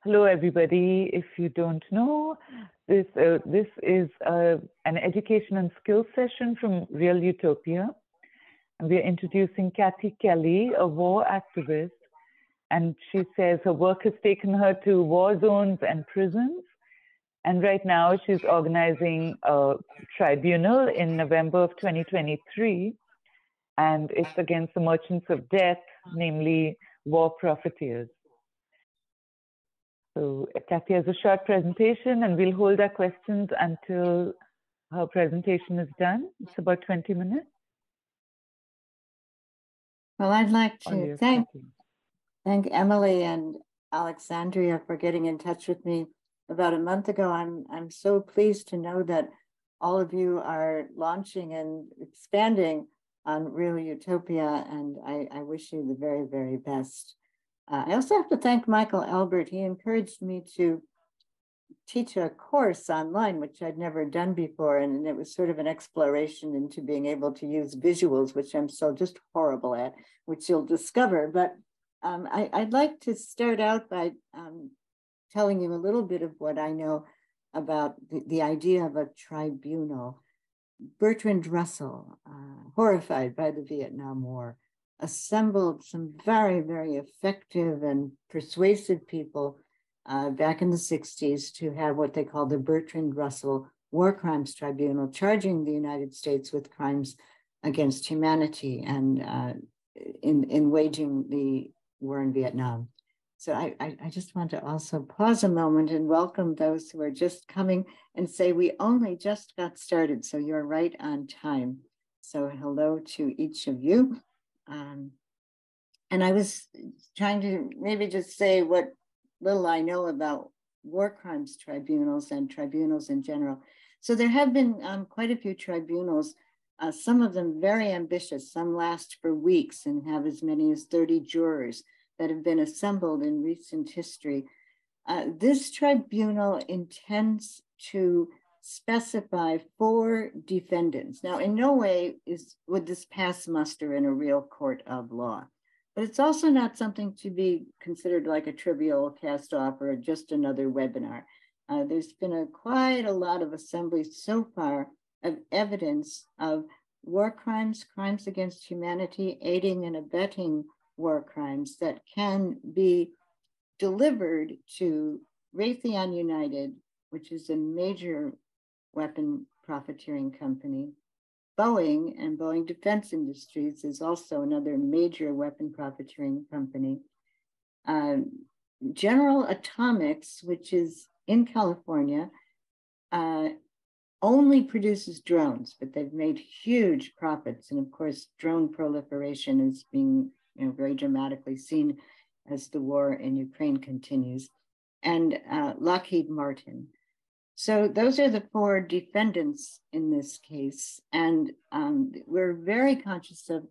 Hello, everybody. If you don't know, this is an education and skills session from RealUtopia. And we're introducing Kathy Kelly, a war activist. And she says her work has taken her to war zones and prisons. And right now she's organizing a tribunal in November of 2023. And it's against the merchants of death, namely war profiteers. So Kathy has a short presentation, and we'll hold our questions until her presentation is done. It's about 20 minutes. Well, I'd like to thank Emily and Alexandria for getting in touch with me about a month ago. I'm so pleased to know that all of you are launching and expanding on RealUtopia, and I wish you the very, very best. I also have to thank Michael Albert. He encouraged me to teach a course online, which I'd never done before, and it was sort of an exploration into being able to use visuals, which I'm so just horrible at, which you'll discover. But I'd like to start out by telling you a little bit of what I know about the idea of a tribunal. Bertrand Russell, horrified by the Vietnam War, assembled some very, very effective and persuasive people back in the 60s to have what they called the Bertrand Russell War Crimes Tribunal, charging the United States with crimes against humanity and in waging the war in Vietnam. So I just want to also pause a moment and welcome those who are just coming and say we only just got started, so you're right on time. So hello to each of you. And I was trying to maybe just say what little I know about war crimes tribunals and tribunals in general. So there have been quite a few tribunals, some of them very ambitious, some last for weeks and have as many as 30 jurors that have been assembled in recent history. This tribunal intends to specify 4 defendants. Now, in no way would this pass muster in a real court of law, but it's also not something to be considered like a trivial cast off or just another webinar. There's been quite a lot of assembly so far of evidence of war crimes, crimes against humanity, aiding and abetting war crimes that can be delivered to Raytheon United, which is a major weapon profiteering company. Boeing and Boeing Defense Industries is also another major weapon profiteering company. General Atomics, which is in California, only produces drones, but they've made huge profits. And of course, drone proliferation is being very dramatically seen as the war in Ukraine continues, and Lockheed Martin. So those are the 4 defendants in this case. And we're very conscious of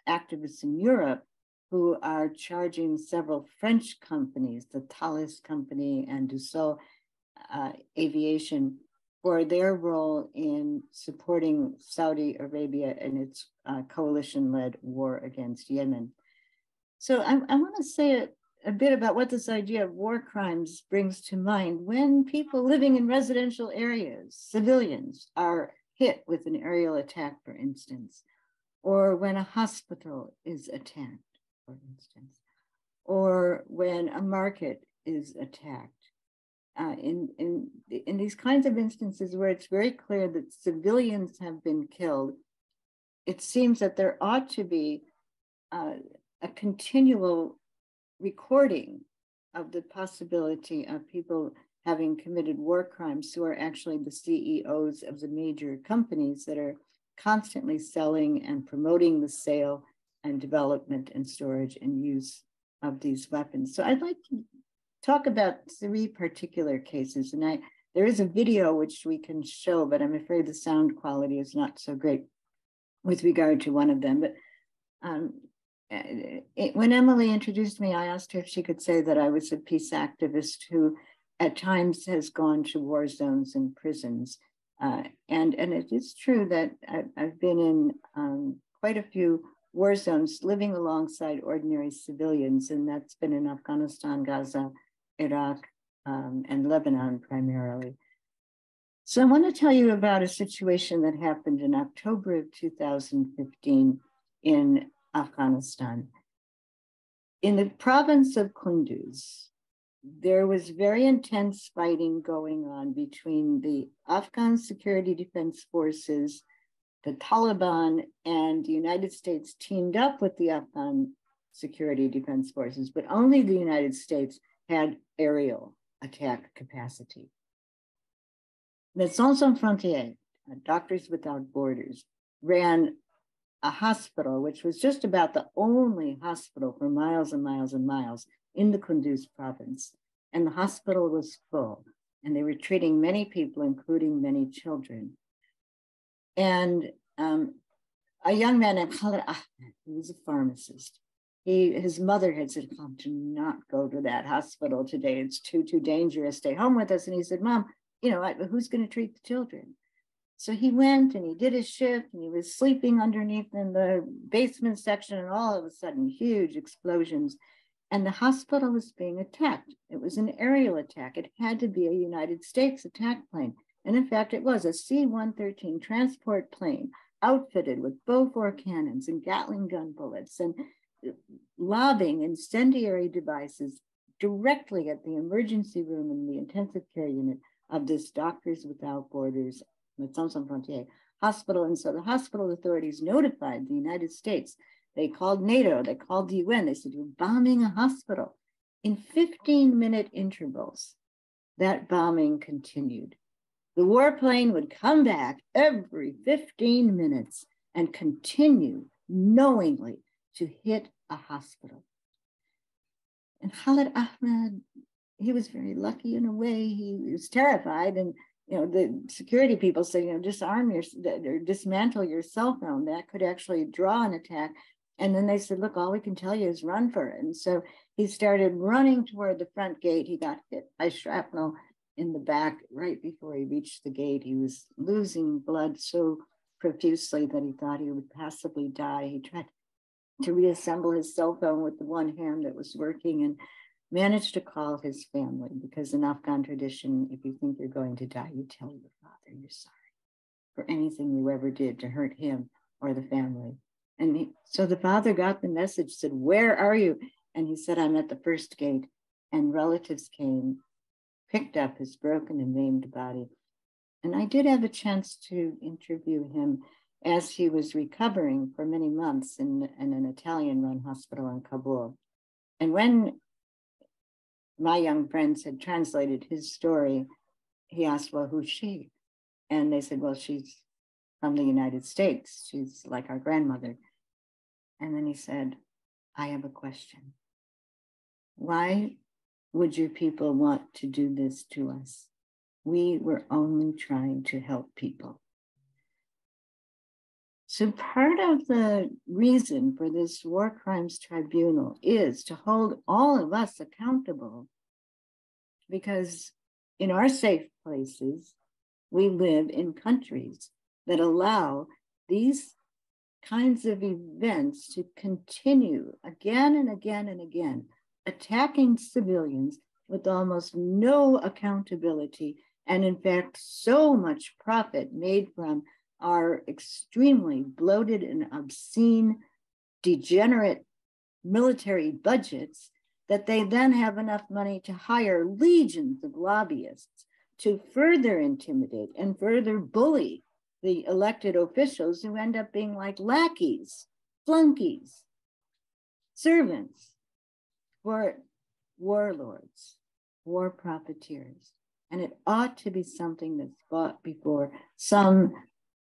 activists in Europe who are charging several French companies, the Thales company and Dassault Aviation, for their role in supporting Saudi Arabia in its coalition-led war against Yemen. So I want to say a bit about what this idea of war crimes brings to mind. When people living in residential areas, civilians, are hit with an aerial attack, for instance, or when a hospital is attacked, for instance, or when a market is attacked. In these kinds of instances where it's very clear that civilians have been killed, it seems that there ought to be a continual recording of the possibility of people having committed war crimes who are actually the CEOs of the major companies that are constantly selling and promoting the sale and development and storage and use of these weapons. So I'd like to talk about 3 particular cases. And there is a video which we can show, but I'm afraid the sound quality is not so great with regard to one of them. But when Emily introduced me, I asked her if she could say that I was a peace activist who at times has gone to war zones and prisons. And it is true that I've been in quite a few war zones living alongside ordinary civilians, and that's been in Afghanistan, Gaza, Iraq, and Lebanon primarily. So I want to tell you about a situation that happened in October of 2015 in Afghanistan. In the province of Kunduz, there was very intense fighting going on between the Afghan Security Defense Forces, the Taliban, and the United States teamed up with the Afghan Security Defense Forces, but only the United States had aerial attack capacity. Médecins Sans Frontières, Doctors Without Borders, ran a hospital, which was just about the only hospital for miles and miles and miles in the Kunduz province. And the hospital was full, and they were treating many people, including many children. And a young man named Khalid Ahmed, he was a pharmacist. His mother had said, "Mom, do not go to that hospital today. It's too dangerous. Stay home with us." And he said, "Mom, who's going to treat the children?" So he went and he did his shift, and he was sleeping underneath in the basement section, and all of a sudden, huge explosions. And the hospital was being attacked. It was an aerial attack. It had to be a United States attack plane. And in fact, it was a C-113 transport plane outfitted with Bofors cannons and Gatling gun bullets and lobbing incendiary devices directly at the emergency room in the intensive care unit of this Doctors Without Borders, Médecins Sans Frontières hospital. And so the hospital authorities notified the United States. They called NATO, they called the UN. They said, "You're bombing a hospital." In 15-minute intervals, that bombing continued. The warplane would come back every 15 minutes and continue knowingly to hit a hospital. And Khalid Ahmed, he was very lucky in a way. He was terrified. And the security people said, dismantle your cell phone. That could actually draw an attack. And then they said, "Look, all we can tell you is run for it." And so he started running toward the front gate. He got hit by shrapnel in the back right before he reached the gate. He was losing blood so profusely that he thought he would possibly die. He tried to reassemble his cell phone with the one hand that was working and managed to call his family, because in Afghan tradition, if you think you're going to die, you tell your father you're sorry for anything you ever did to hurt him or the family. And so the father got the message, said, "Where are you?" And he said, "I'm at the first gate." And relatives came, picked up his broken and maimed body. And I did have a chance to interview him as he was recovering for many months in an Italian-run hospital in Kabul. And when my young friends had translated his story, he asked, "Well, who's she?" And they said, "Well, she's from the United States. She's like our grandmother." And then he said, "I have a question. Why would your people want to do this to us? We were only trying to help people." So part of the reason for this War Crimes Tribunal is to hold all of us accountable, because in our safe places, we live in countries that allow these kinds of events to continue again and again and again, attacking civilians with almost no accountability, and in fact, so much profit made from our extremely bloated and obscene, degenerate military budgets that they then have enough money to hire legions of lobbyists to further intimidate and further bully the elected officials, who end up being like lackeys, flunkies, servants for warlords, war profiteers. And it ought to be something that's brought before some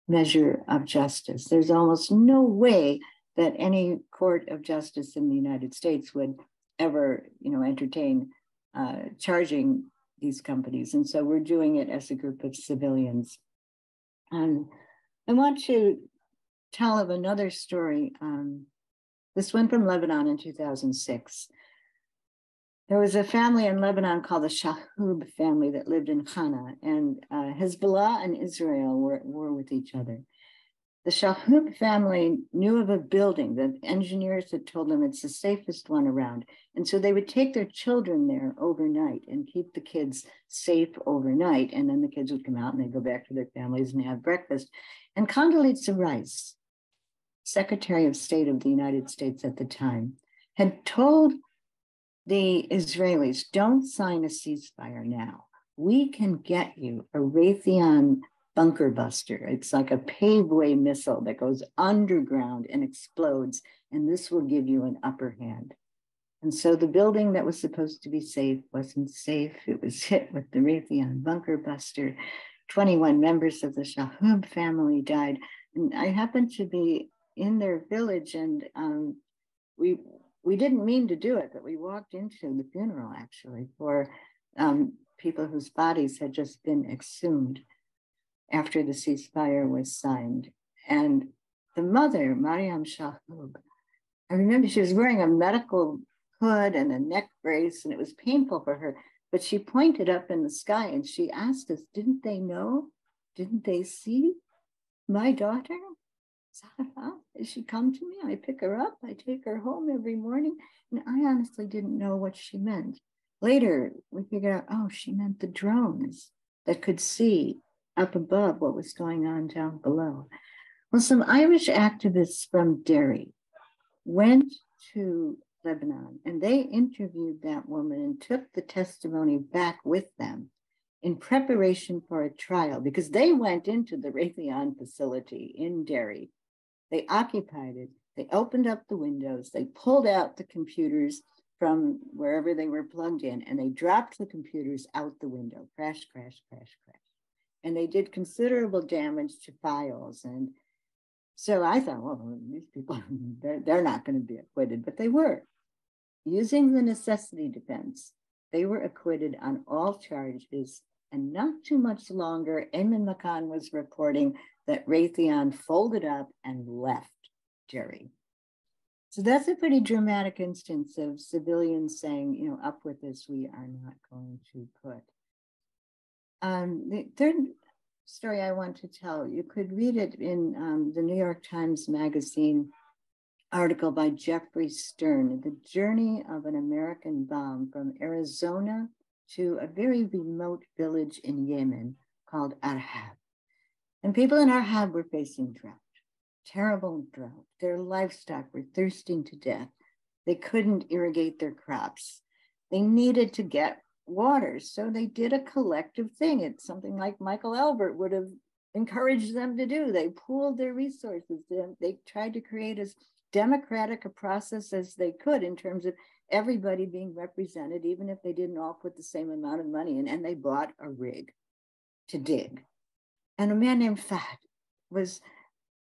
measure of justice. There's almost no way that any court of justice in the United States would ever, entertain charging these companies. And so we're doing it as a group of civilians. And I want to tell of another story. This one from Lebanon in 2006. There was a family in Lebanon called the Shahub family that lived in Hana, and Hezbollah and Israel were at war with each other. The Shahub family knew of a building that engineers had told them it's the safest one around. And so they would take their children there overnight and keep the kids safe overnight. And then the kids would come out and they'd go back to their families and have breakfast. And Condoleezza Rice, Secretary of State of the United States at the time, had told the Israelis, don't sign a ceasefire now. We can get you a Raytheon bunker buster. It's like a paveway missile that goes underground and explodes, and this will give you an upper hand. And so the building that was supposed to be safe wasn't safe. It was hit with the Raytheon bunker buster. 21 members of the Shahub family died. And I happened to be in their village, and we didn't mean to do it, but we walked into the funeral actually for people whose bodies had just been exhumed after the ceasefire was signed. And the mother, Mariam Shahub, I remember she was wearing a medical hood and a neck brace, and it was painful for her, but she pointed up in the sky and she asked us, didn't they know? Didn't they see my daughter? Zahra, does she come to me? I pick her up, I take her home every morning. And I honestly didn't know what she meant. Later, we figured out, oh, she meant the drones that could see up above what was going on down below. Well, some Irish activists from Derry went to Lebanon and they interviewed that woman and took the testimony back with them in preparation for a trial, because they went into the Raytheon facility in Derry. They occupied it, they opened up the windows, they pulled out the computers from wherever they were plugged in, and they dropped the computers out the window, crash, crash, crash, crash. And they did considerable damage to files. And so I thought, well, these people, they're not going to be acquitted, but they were. Using the necessity defense, they were acquitted on all charges. And not too much longer, Eamon McCann was reporting that Raytheon folded up and left Derry. So that's a pretty dramatic instance of civilians saying, you know, up with this, we are not going to put. The third story I want to tell, you could read it in the New York Times Magazine article by Jeffrey Stern, The Journey of an American Bomb from Arizona to a very remote village in Yemen called Arhab. And people in Arhab were facing drought, terrible drought. Their livestock were thirsting to death. They couldn't irrigate their crops. They needed to get water. So they did a collective thing. It's something like Michael Albert would have encouraged them to do. They pooled their resources. They tried to create as democratic a process as they could in terms of everybody being represented, even if they didn't all put the same amount of money in. And they bought a rig to dig. And a man named Fahd was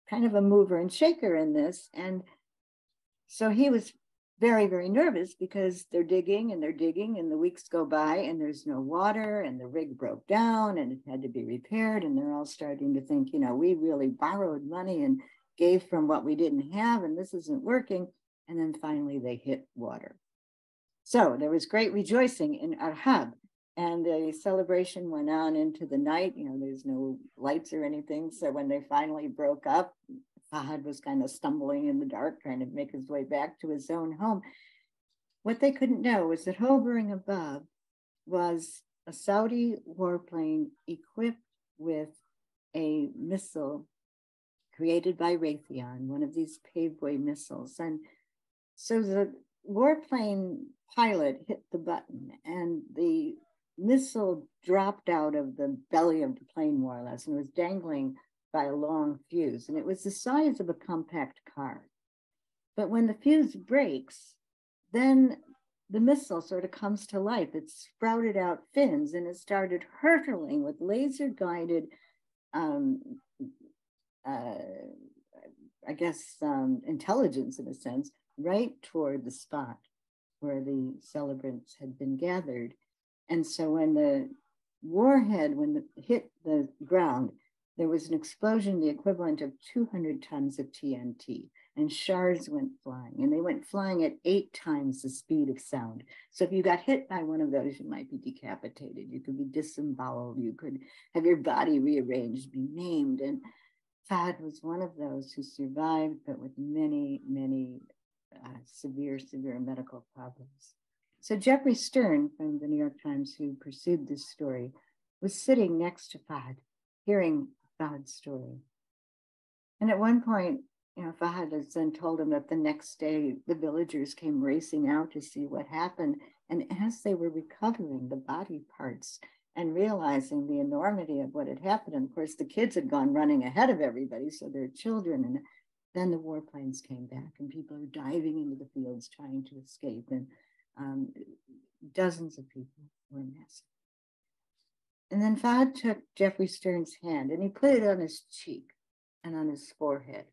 kind of a mover and shaker in this. And so he was very, very nervous because they're digging and the weeks go by and there's no water and the rig broke down and it had to be repaired. And they're all starting to think, you know, we really borrowed money and gave from what we didn't have and this isn't working. And then finally they hit water. So there was great rejoicing in Arhab. And the celebration went on into the night. You know, there's no lights or anything. So when they finally broke up, Fahd was kind of stumbling in the dark, trying to make his way back to his own home. What they couldn't know was that hovering above was a Saudi warplane equipped with a missile created by Raytheon, one of these paveway missiles. And so the warplane pilot hit the button and the missile dropped out of the belly of the plane more or less and was dangling by a long fuse. And it was the size of a compact car. But when the fuse breaks, then the missile sort of comes to life. It sprouted out fins and it started hurtling with laser guided, intelligence in a sense, right toward the spot where the celebrants had been gathered. And so when the warhead, hit the ground, there was an explosion, the equivalent of 200 tons of TNT, and shards went flying, and they went flying at 8 times the speed of sound. So if you got hit by one of those, you might be decapitated, you could be disemboweled, you could have your body rearranged, be maimed. And Fahd was one of those who survived, but with many, many severe medical problems. So Jeffrey Stern from the New York Times, who pursued this story, was sitting next to Fahd, hearing Fahd's story. And at one point, Fahd has then told him that the next day the villagers came racing out to see what happened. And as they were recovering the body parts and realizing the enormity of what had happened, and of course the kids had gone running ahead of everybody, so their children, and then the warplanes came back and people are diving into the fields trying to escape, and dozens of people were massacred. And then Fahd took Jeffrey Stern's hand and he put it on his cheek and on his forehead.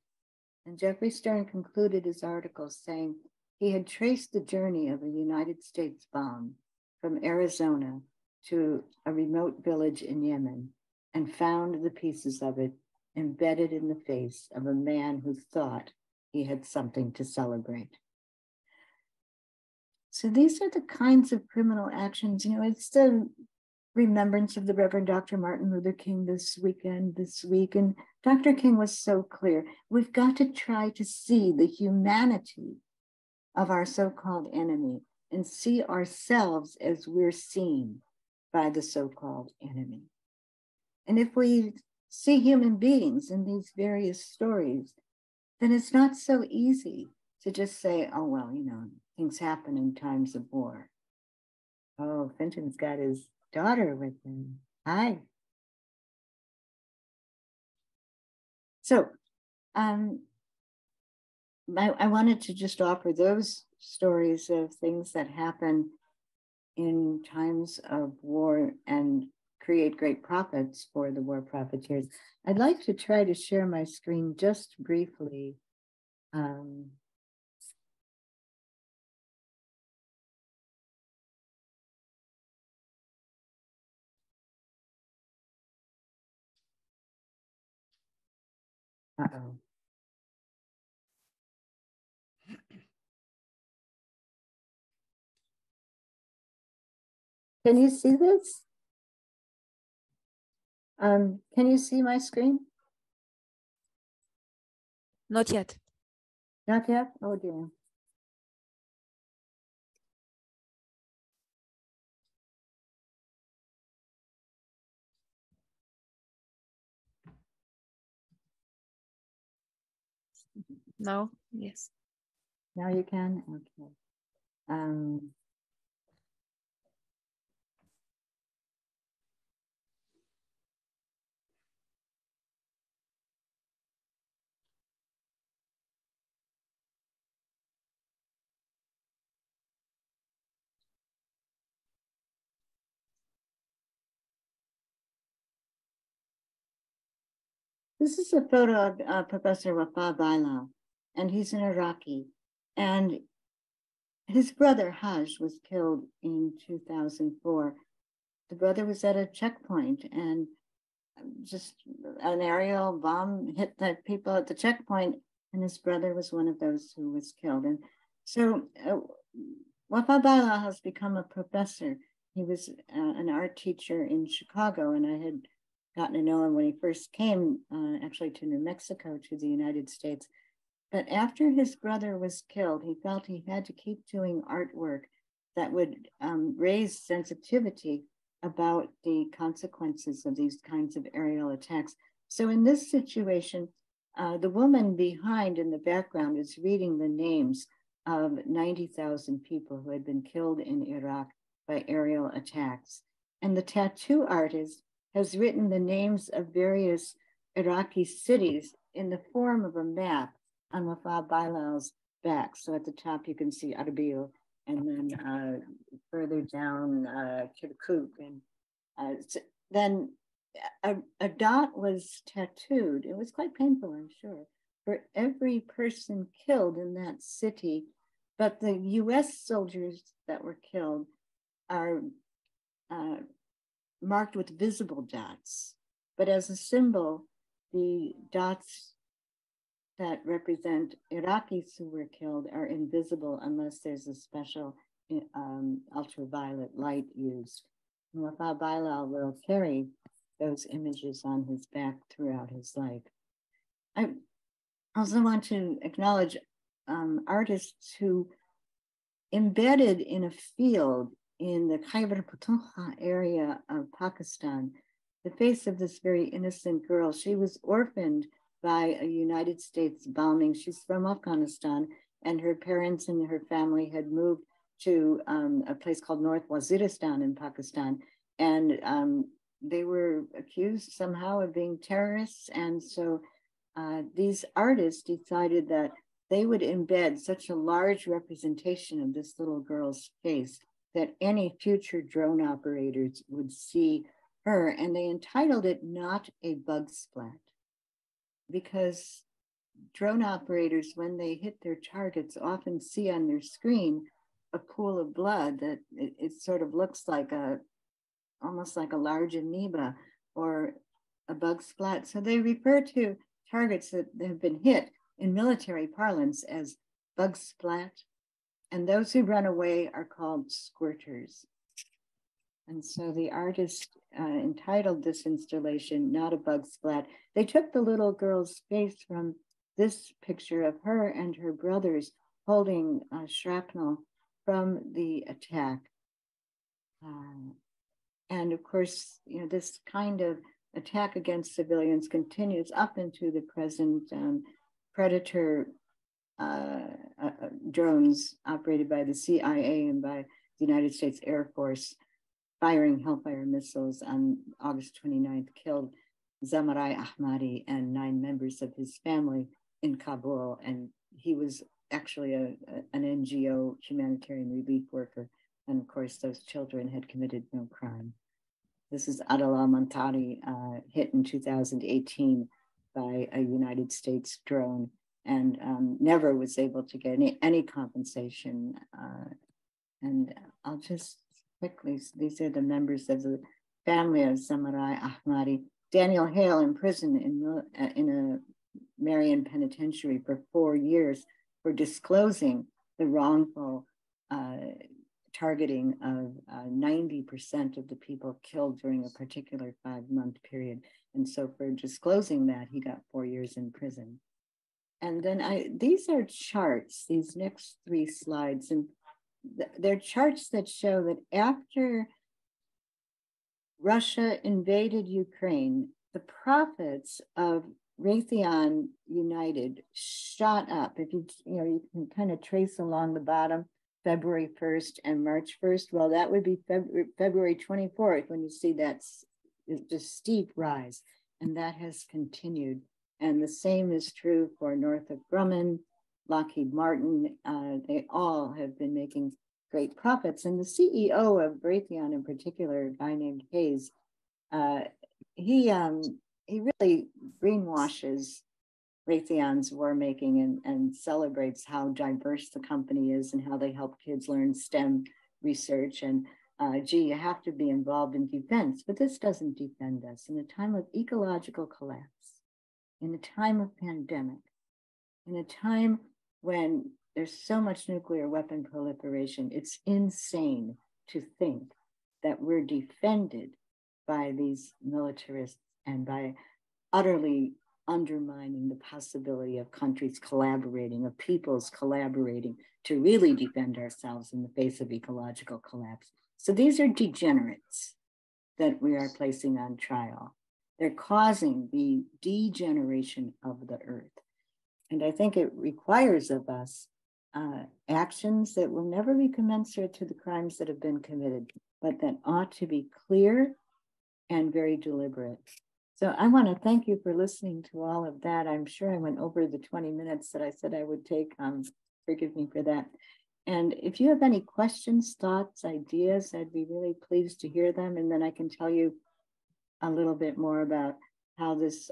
And Jeffrey Stern concluded his article saying he had traced the journey of a United States bomb from Arizona to a remote village in Yemen and found the pieces of it embedded in the face of a man who thought he had something to celebrate. So these are the kinds of criminal actions, it's the remembrance of the Reverend Dr. Martin Luther King this week. And Dr. King was so clear. We've got to try to see the humanity of our so-called enemy and see ourselves as we're seen by the so-called enemy. And if we see human beings in these various stories, then it's not so easy to just say, oh, well, things happen in times of war. Oh, Fenton's got his daughter with him. Hi. So I wanted to just offer those stories of things that happen in times of war and create great profits for the war profiteers. I'd like to try to share my screen just briefly. Uh-oh. Can you see this? Can you see my screen? Not yet. Not yet? Oh dear. No, yes. Now you can? Okay. This is a photo of Professor Wafa Bailal, and he's an Iraqi. And his brother Haj was killed in 2004. The brother was at a checkpoint, and just an aerial bomb hit the people at the checkpoint, and his brother was one of those who was killed. And so Wafa Bailal has become a professor. He was an art teacher in Chicago, and I had gotten to know him when he first came actually to New Mexico, to the United States. But after his brother was killed, he felt he had to keep doing artwork that would raise sensitivity about the consequences of these kinds of aerial attacks. So in this situation, the woman behind in the background is reading the names of 90,000 people who had been killed in Iraq by aerial attacks. And the tattoo artist has written the names of various Iraqi cities in the form of a map on Wafa Bailal's back. So at the top, you can see Arbil, and then further down, Kirkuk. And then a dot was tattooed. It was quite painful, I'm sure, for every person killed in that city. But the US soldiers that were killed are marked with visible dots. But as a symbol, the dots that represent Iraqis who were killed are invisible unless there's a special ultraviolet light used. And Wafa Bailal will carry those images on his back throughout his life. I also want to acknowledge artists who embedded in a field in the Khyber Pakhtunkhwa area of Pakistan, the face of this very innocent girl. She was orphaned by a United States bombing. She's from Afghanistan, and her parents and her family had moved to a place called North Waziristan in Pakistan. And they were accused somehow of being terrorists. And so these artists decided that they would embed such a large representation of this little girl's face that any future drone operators would see her. And they entitled it Not a Bug Splat, because drone operators, when they hit their targets, often see on their screen a pool of blood that it sort of looks like almost like a large amoeba or a bug splat. So they refer to targets that have been hit in military parlance as bug splat, and those who run away are called squirters. And so the artist entitled this installation Not a Bug Splat. They took the little girl's face from this picture of her and her brothers holding shrapnel from the attack. And of course, you know, this kind of attack against civilians continues up into the present. Predator drones operated by the CIA and by the United States Air Force firing Hellfire missiles on August 29th killed Zamarai Ahmadi and 9 members of his family in Kabul. And he was actually an NGO humanitarian relief worker. And of course, those children had committed no crime. This is Adala Mantari, hit in 2018 by a United States drone, and never was able to get any compensation. And I'll just quickly, these are the members of the family of Zamarai Ahmadi. Daniel Hale in prison in a Marion penitentiary for 4 years for disclosing the wrongful targeting of 90% of the people killed during a particular 5-month period. And so for disclosing that, he got 4 years in prison. And then these are charts, these next 3 slides, and they're charts that show that after Russia invaded Ukraine, the profits of Raytheon United shot up. If you can kind of trace along the bottom, February 1st and March 1st. Well, that would be February 24th when you see that just steep rise, and that has continued. And the same is true for Northrop Grumman, Lockheed Martin. They all have been making great profits. And the CEO of Raytheon in particular, a guy named Hayes, he really greenwashes Raytheon's war making and celebrates how diverse the company is and how they help kids learn STEM research. And gee, you have to be involved in defense, but this doesn't defend us. In a time of ecological collapse, in a time of pandemic, in a time when there's so much nuclear weapon proliferation, it's insane to think that we're defended by these militarists and by utterly undermining the possibility of countries collaborating, of peoples collaborating to really defend ourselves in the face of ecological collapse. So these are degenerates that we are placing on trial. They're causing the degeneration of the earth. And I think it requires of us actions that will never be commensurate to the crimes that have been committed, but that ought to be clear and very deliberate. So I want to thank you for listening to all of that. I'm sure I went over the 20 minutes that I said I would take. Forgive me for that. And if you have any questions, thoughts, ideas, I'd be really pleased to hear them. And then I can tell you a little bit more about how this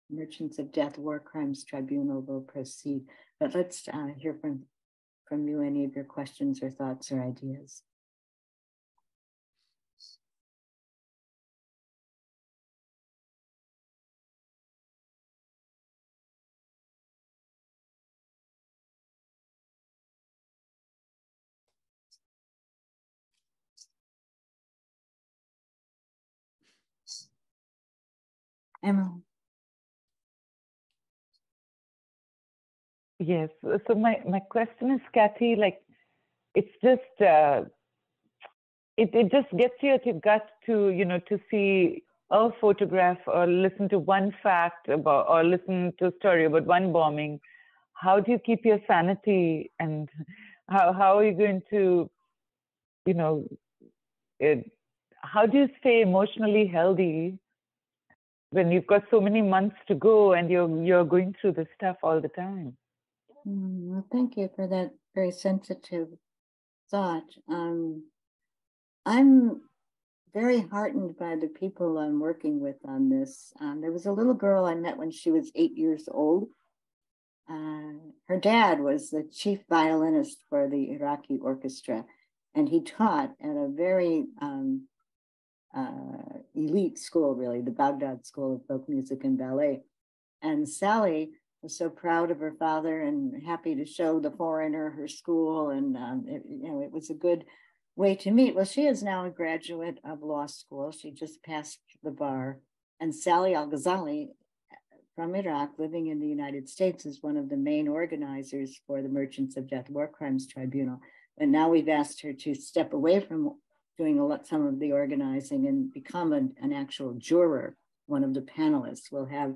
Merchants of Death War Crimes Tribunal will proceed. But let's hear from you any of your questions or thoughts or ideas. Emma. Yes. So my question is, Kathy, like, it's just it just gets you at your gut to, you know, to see a photograph or listen to one fact about, or listen to a story about one bombing. How do you keep your sanity, and how are you going to, you know, it, how do you stay emotionally healthy when you've got so many months to go and you're going through this stuff all the time? Well, thank you for that very sensitive thought. I'm very heartened by the people I'm working with on this. There was a little girl I met when she was 8 years old. Her dad was the chief violinist for the Iraqi orchestra, and he taught at a very elite school, really, the Baghdad School of Folk Music and Ballet. And Sally was so proud of her father and happy to show the foreigner her school. And it was a good way to meet. Well, she is now a graduate of law school. She just passed the bar. And Sally Al-Ghazali from Iraq, living in the United States, is one of the main organizers for the Merchants of Death War Crimes Tribunal. And now we've asked her to step away from doing some of the organizing and become an actual juror, one of the panelists. We'll have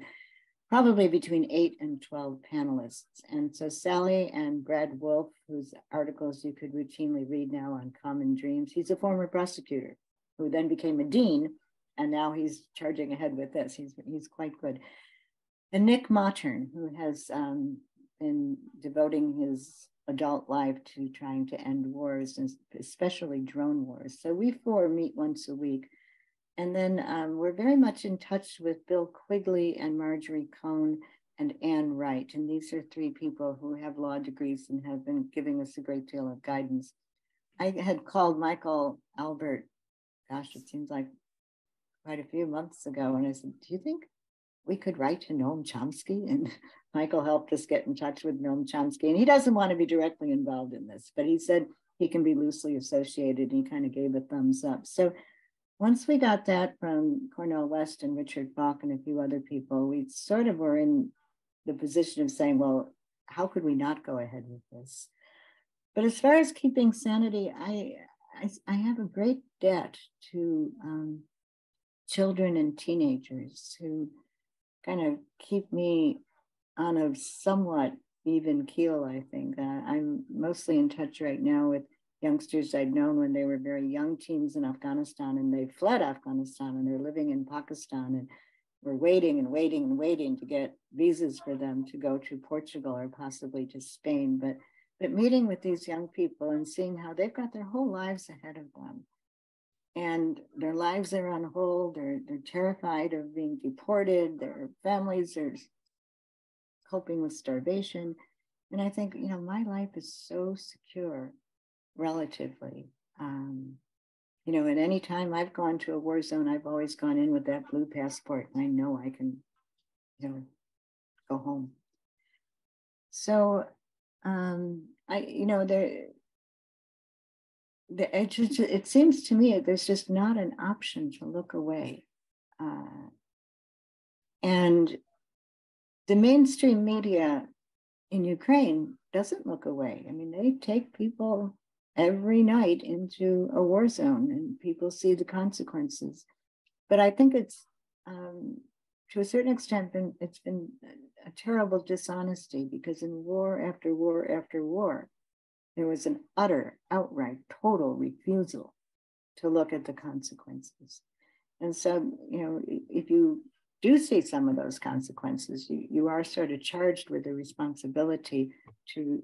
probably between 8 and 12 panelists. And so Sally and Brad Wolf, whose articles you could routinely read now on Common Dreams, he's a former prosecutor who then became a dean, and now he's charging ahead with this. He's quite good. And Nick Mautern, who has been devoting his adult life to trying to end wars, and especially drone wars. So we four meet once a week. And then we're very much in touch with Bill Quigley and Marjorie Cohn and Ann Wright. And these are three people who have law degrees and have been giving us a great deal of guidance. I had called Michael Albert, gosh, it seems like quite a few months ago. And I said, do you think we could write to Noam Chomsky? And Michael helped us get in touch with Noam Chomsky. And he doesn't want to be directly involved in this, but he said he can be loosely associated. And he kind of gave a thumbs up. So once we got that from Cornel West and Richard Falk and a few other people, we sort of were in the position of saying, well, how could we not go ahead with this? But as far as keeping sanity, I have a great debt to children and teenagers who kind of keep me on a somewhat even keel, I think. I'm mostly in touch right now with youngsters I'd known when they were very young teens in Afghanistan, and they fled Afghanistan and they're living in Pakistan, and we're waiting and waiting and waiting to get visas for them to go to Portugal or possibly to Spain. But meeting with these young people and seeing how they've got their whole lives ahead of them, and their lives are on hold, they're terrified of being deported, their families are coping with starvation. And I think, my life is so secure relatively. At any time I've gone to a war zone, I've always gone in with that blue passport. And I know I can, go home. So, it seems to me there's just not an option to look away. And the mainstream media in Ukraine doesn't look away. I mean, they take people every night into a war zone and people see the consequences. But I think it's, to a certain extent, it's been a terrible dishonesty, because in war after war after war, there was an utter, outright, total refusal to look at the consequences. And so, if you do see some of those consequences, you are sort of charged with the responsibility to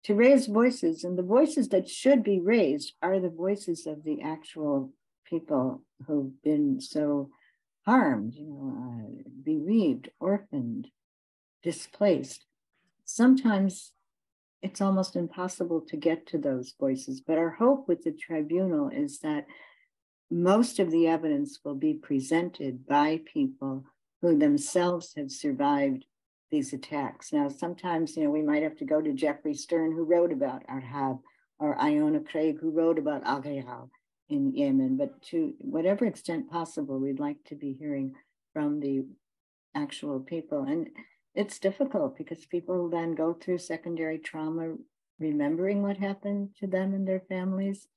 raise voices. And the voices that should be raised are the voices of the actual people who've been so harmed, bereaved, orphaned, displaced. Sometimes it's almost impossible to get to those voices. But our hope with the tribunal is that most of the evidence will be presented by people who themselves have survived these attacks. Now, sometimes, we might have to go to Jeffrey Stern, who wrote about Arhab, or Iona Craig, who wrote about Al-Ghayal in Yemen. But to whatever extent possible, we'd like to be hearing from the actual people. And it's difficult because people then go through secondary trauma, remembering what happened to them and their families.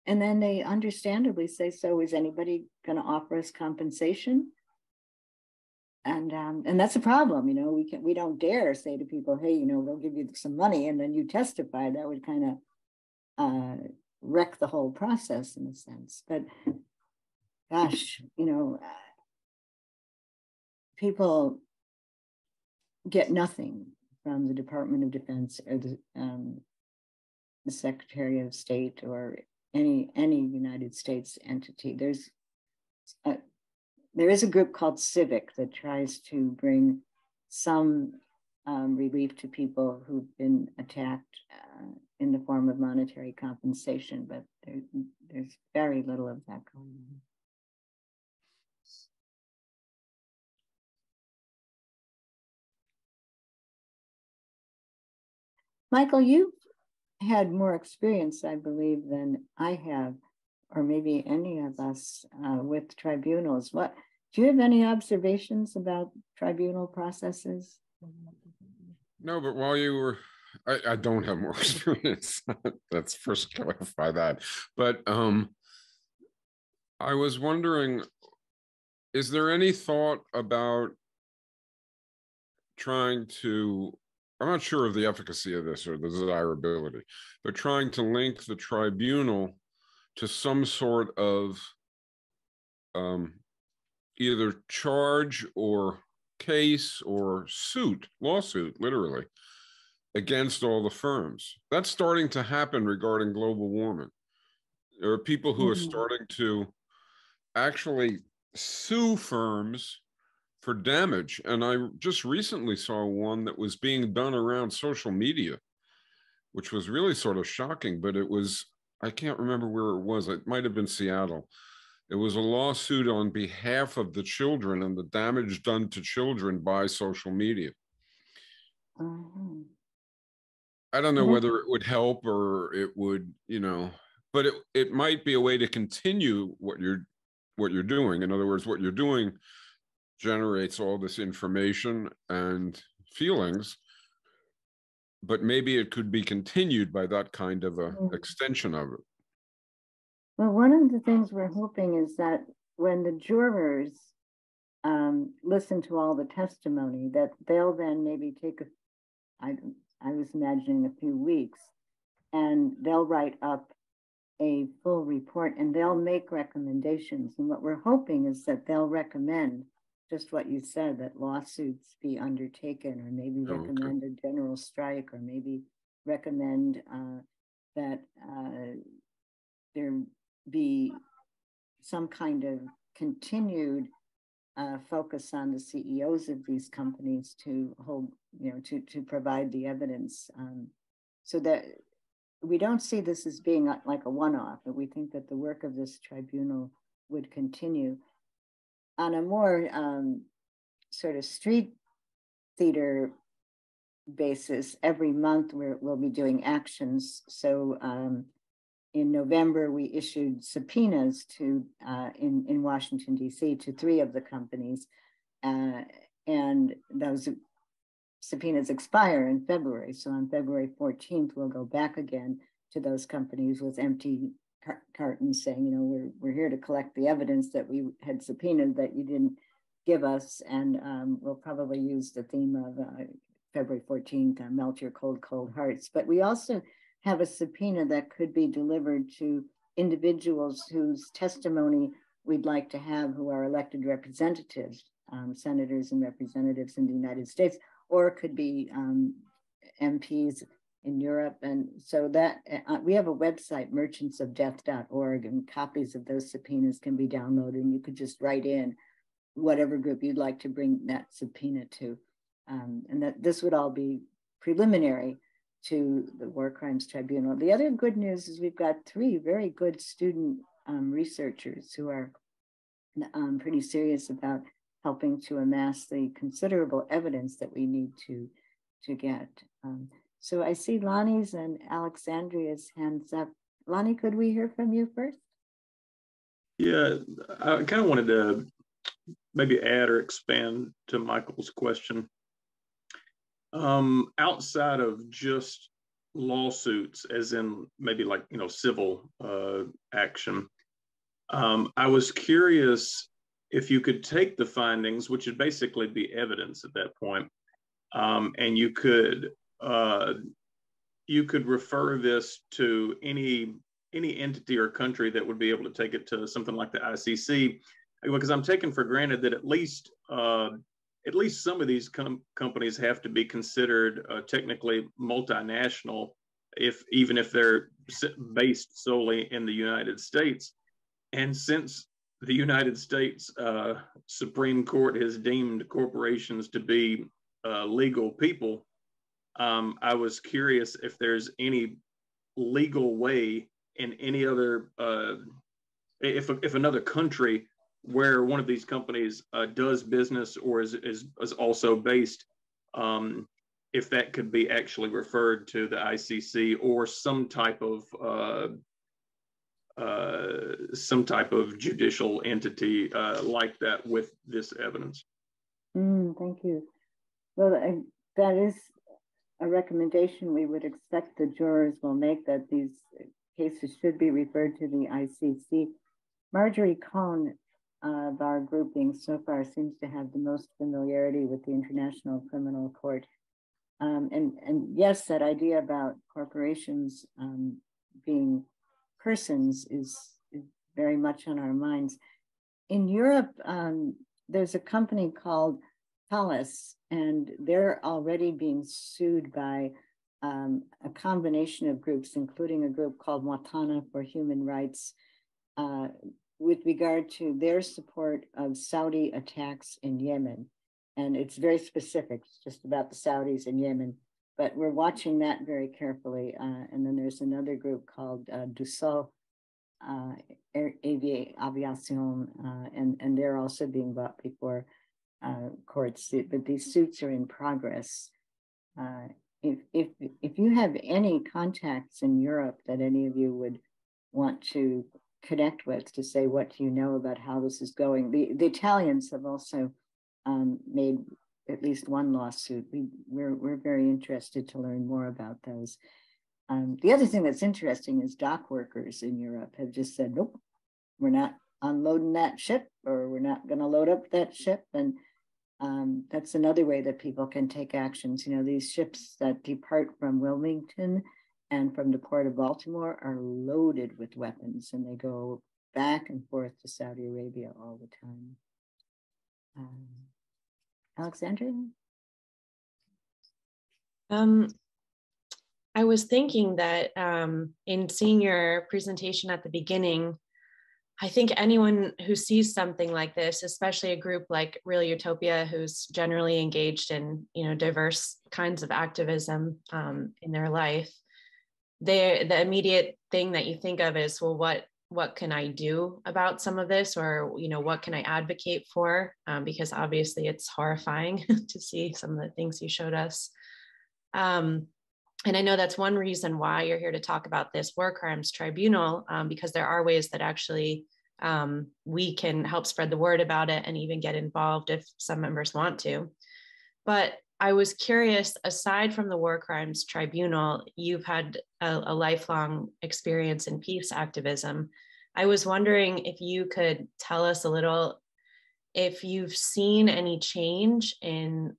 And then they understandably say, so is anybody going to offer us compensation? And that's a problem. We don't dare say to people, hey, we'll give you some money and then you testify. That would kind of wreck the whole process in a sense. But gosh, people get nothing from the Department of Defense or the Secretary of State or any United States entity. There is a group called Civic that tries to bring some relief to people who've been attacked in the form of monetary compensation, but there's very little of that going on. Michael, you've had more experience, I believe, than I have, or maybe any of us with tribunals. Do you have any observations about tribunal processes? No, but while you were, I don't have more experience. Let's first clarify that. But I was wondering, is there any thought about trying to, I'm not sure of the efficacy of this or the desirability, but trying to link the tribunal to some sort of either charge or case or lawsuit, literally, against all the firms. That's starting to happen regarding global warming. There are people who are starting to actually sue firms for damage. And I just recently saw one that was being done around social media, which was really sort of shocking, but I can't remember where it was. It might have been Seattle. It was a lawsuit on behalf of the children and the damage done to children by social media. I don't know whether it would help or it would, but it might be a way to continue what you're doing. In other words, what you're doing generates all this information and feelings, but maybe it could be continued by that kind of a extension of it. Well, one of the things we're hoping is that when the jurors listen to all the testimony, that they'll then maybe take I was imagining a few weeks, and they'll write up a full report and they'll make recommendations. And what we're hoping is that they'll recommend just what you said, that lawsuits be undertaken, or maybe recommend a general strike, or maybe recommend that there be some kind of continued focus on the CEOs of these companies to hold, to provide the evidence, so that we don't see this as being like a one-off, but we think that the work of this tribunal would continue. On a more sort of street theater basis, every month we'll be doing actions. So in November, we issued subpoenas to in Washington, D.C. to 3 of the companies, and those subpoenas expire in February. So on February 14th, we'll go back again to those companies with empty cartons saying, we're here to collect the evidence that we had subpoenaed that you didn't give us. And we'll probably use the theme of February 14th, melt your cold, cold hearts. But we also have a subpoena that could be delivered to individuals whose testimony we'd like to have, who are elected representatives, senators and representatives in the United States, or it could be MPs in Europe. And so that we have a website, merchantsofdeath.org, and copies of those subpoenas can be downloaded, and you could just write in whatever group you'd like to bring that subpoena to. And that this would all be preliminary to the War Crimes Tribunal. The other good news is we've got 3 very good student researchers who are pretty serious about helping to amass the considerable evidence that we need to get. So I see Lonnie's and Alexandria's hands up. Lonnie, could we hear from you first? Yeah, I kind of wanted to maybe add or expand to Michael's question. Outside of just lawsuits, as in maybe like, civil action, I was curious if you could take the findings, which would basically be evidence at that point, and you could refer this to any entity or country that would be able to take it to something like the ICC, because I'm taking for granted that at least some of these companies have to be considered technically multinational, even if they're based solely in the United States. And since the United States Supreme Court has deemed corporations to be legal people, I was curious if there's any legal way in any other, if another country where one of these companies does business or is also based, if that could be actually referred to the ICC or some type of judicial entity like that with this evidence. Thank you. Well, that is a recommendation we would expect the jurors will make, that these cases should be referred to the ICC. Marjorie Cohn of our grouping so far seems to have the most familiarity with the International Criminal Court. And yes, that idea about corporations being persons is very much on our minds. In Europe, there's a company called Thales, and they're already being sued by a combination of groups, including a group called Watana for Human Rights, with regard to their support of Saudi attacks in Yemen. And it's very specific, it's just about the Saudis in Yemen, but we're watching that very carefully. And then there's another group called Dassault Aviation, and they're also being brought before courts, but these suits are in progress. If you have any contacts in Europe that any of you would want to connect with to say, what do you know about how this is going? The Italians have also made at least one lawsuit. We're very interested to learn more about those. The other thing that's interesting is dock workers in Europe have just said, nope, we're not unloading that ship, or we're not going to load up that ship. And that's another way that people can take actions. These ships that depart from Wilmington and from the port of Baltimore are loaded with weapons, and they go back and forth to Saudi Arabia all the time. Alexandria? I was thinking that in seeing your presentation at the beginning, I think anyone who sees something like this, especially a group like RealUtopia, who's generally engaged in diverse kinds of activism in their life, the immediate thing that you think of is, well, what can I do about some of this, or what can I advocate for? Because obviously it's horrifying to see some of the things you showed us. And I know that's one reason why you're here to talk about this War Crimes Tribunal, because there are ways that actually we can help spread the word about it and even get involved if some members want to. But I was curious, aside from the War Crimes Tribunal, you've had a lifelong experience in peace activism. I was wondering if you could tell us a little, if you've seen any change in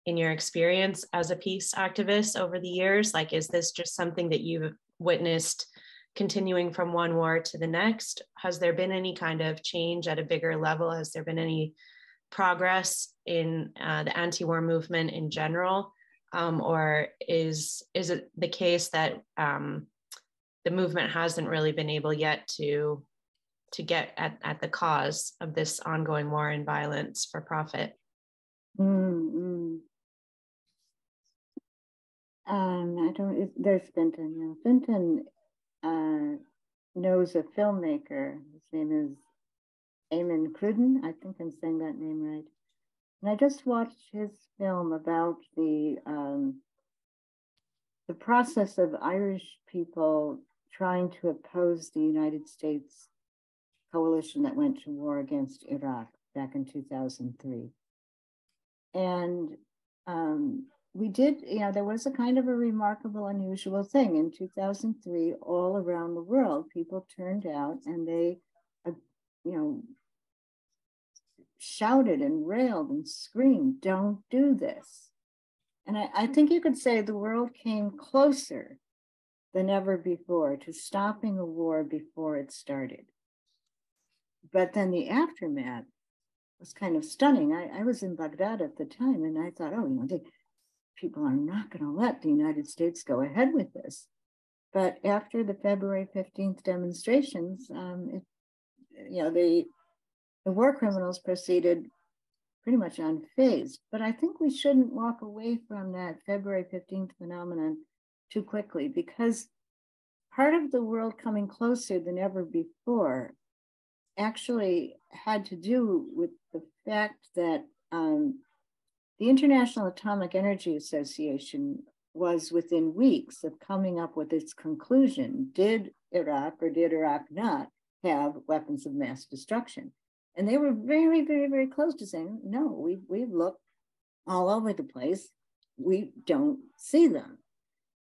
your experience as a peace activist over the years. Like, is this just something that you've witnessed continuing from one war to the next? Has there been any kind of change at a bigger level? Has there been any progress in the anti-war movement in general? Or is it the case that the movement hasn't really been able yet to get at the cause of this ongoing war and violence for profit? There's Fenton. Yeah. Fenton knows a filmmaker. His name is Eamon Cruden. I think I'm saying that name right. And I just watched his film about the process of Irish people trying to oppose the United States coalition that went to war against Iraq back in 2003. And we did, there was a kind of a remarkable, unusual thing. In 2003, all around the world, people turned out and they, shouted and railed and screamed, "Don't do this." And I think you could say the world came closer than ever before to stopping a war before it started. But then the aftermath was kind of stunning. I was in Baghdad at the time, and I thought, people are not going to let the United States go ahead with this. But after the February 15th demonstrations, the war criminals proceeded pretty much unfazed. But I think we shouldn't walk away from that February 15th phenomenon too quickly, because part of the world coming closer than ever before actually had to do with the fact that the International Atomic Energy Association was within weeks of coming up with its conclusion: did Iraq or did Iraq not have weapons of mass destruction? And they were very, very, very close to saying, no, we've looked all over the place. We don't see them.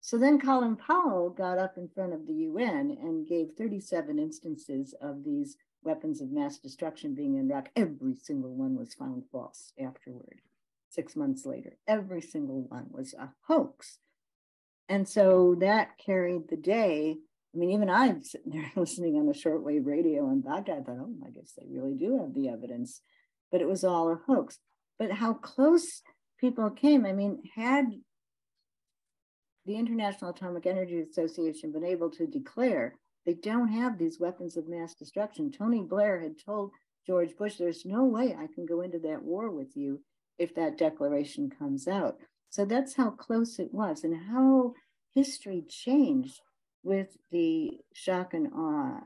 So then Colin Powell got up in front of the UN and gave 37 instances of these weapons of mass destruction being in Iraq. Every single one was found false afterward. 6 months later, every single one was a hoax. And so that carried the day. I mean, even I'm sitting there listening on the shortwave radio in Baghdad, I thought, I guess they really do have the evidence. But it was all a hoax. But how close people came, I mean, had the International Atomic Energy Association been able to declare they don't have these weapons of mass destruction, Tony Blair had told George Bush, there's no way I can go into that war with you if that declaration comes out. So that's how close it was, and how history changed with the shock and awe.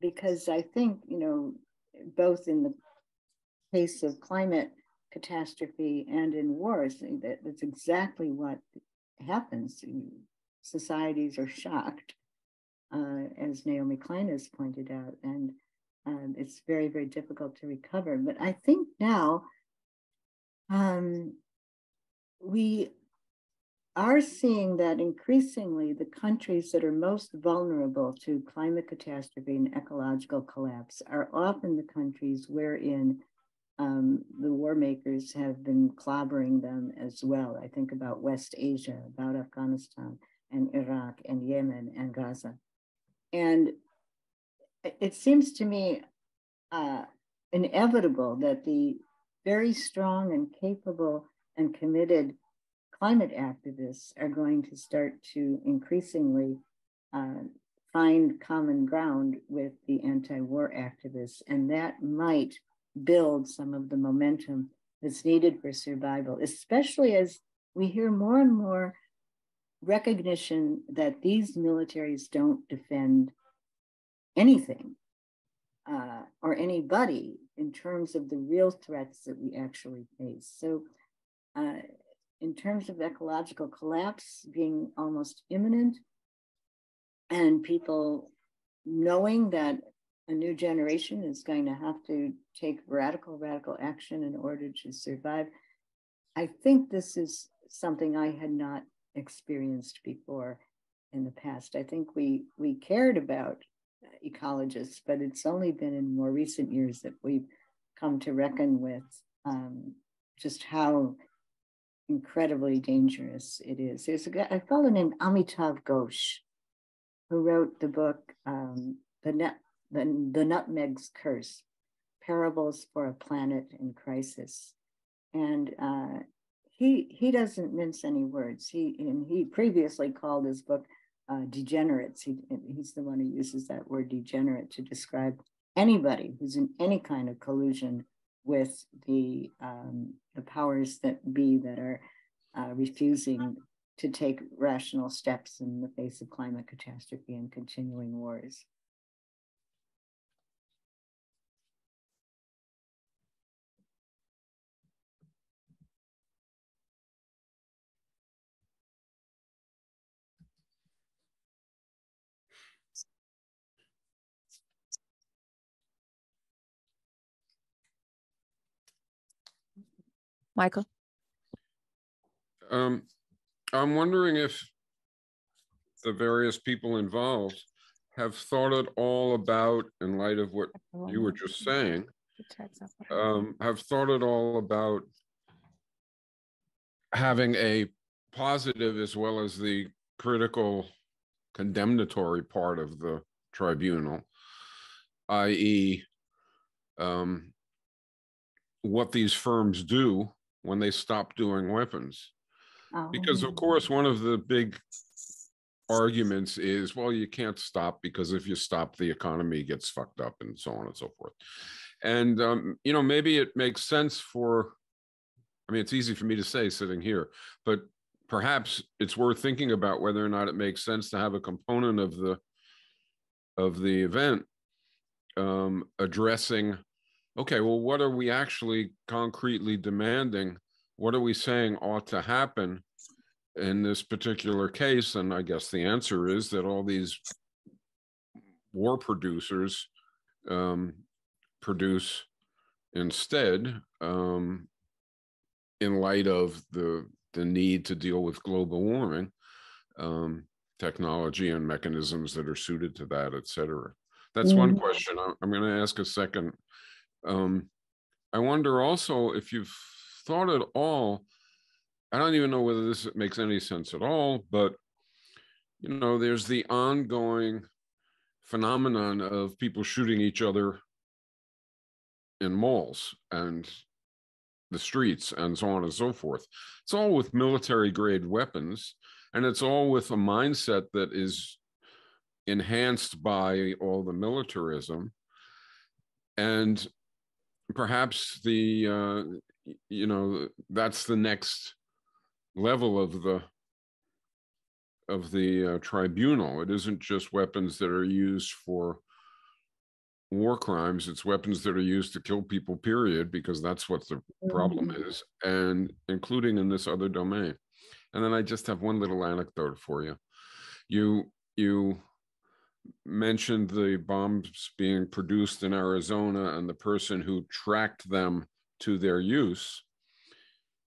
Because I think, both in the case of climate catastrophe and in wars, that's exactly what happens. Societies are shocked, as Naomi Klein has pointed out, and it's very, very difficult to recover. But I think now we are seeing that increasingly the countries that are most vulnerable to climate catastrophe and ecological collapse are often the countries wherein the war makers have been clobbering them as well. I think about West Asia, about Afghanistan and Iraq and Yemen and Gaza. And it seems to me inevitable that the very strong and capable and committed climate activists are going to start to increasingly find common ground with the anti-war activists, and that might build some of the momentum that's needed for survival, especially as we hear more and more recognition that these militaries don't defend anything or anybody in terms of the real threats that we actually face. So in terms of ecological collapse being almost imminent, and people knowing that a new generation is going to have to take radical action in order to survive, I think this is something I had not experienced before in the past. I think we cared about ecologists, but it's only been in more recent years that we've come to reckon with just how incredibly dangerous it is. There's a fellow named Amitav Ghosh who wrote the book, The Nutmeg's Curse, Parables for a Planet in Crisis. And he doesn't mince any words. He previously called his book Degenerates. He's the one who uses that word degenerate to describe anybody who's in any kind of collusion with the powers that be that are refusing to take rational steps in the face of climate catastrophe and continuing wars. Michael? I'm wondering if the various people involved have thought at all about, in light of what you were just saying, have thought at all about having a positive as well as the critical condemnatory part of the tribunal, i.e., what these firms do when they stop doing weapons. Because, of course, one of the big arguments is, well, you can't stop because if you stop, the economy gets fucked up and so on and so forth. And, you know, maybe it makes sense for, I mean, it's easy for me to say sitting here, but perhaps it's worth thinking about whether or not it makes sense to have a component of the event addressing, okay, well, what are we actually concretely demanding? What are we saying ought to happen in this particular case? And I guess the answer is that all these war producers produce instead, in light of the need to deal with global warming, technology and mechanisms that are suited to that, et cetera. That's one question. I'm going to ask a second. I wonder also if you've thought at all, I don't even know whether this makes any sense at all, but, you know, there's the ongoing phenomenon of people shooting each other in malls and the streets and so on and so forth. It's all with military grade weapons, and it's all with a mindset that is enhanced by all the militarism. And perhaps the, you know, that's the next level of the tribunal. It isn't just weapons that are used for war crimes, it's weapons that are used to kill people, period, because that's what the problem is, and including in this other domain. And then I just have one little anecdote for you. You mentioned the bombs being produced in Arizona and the person who tracked them to their use.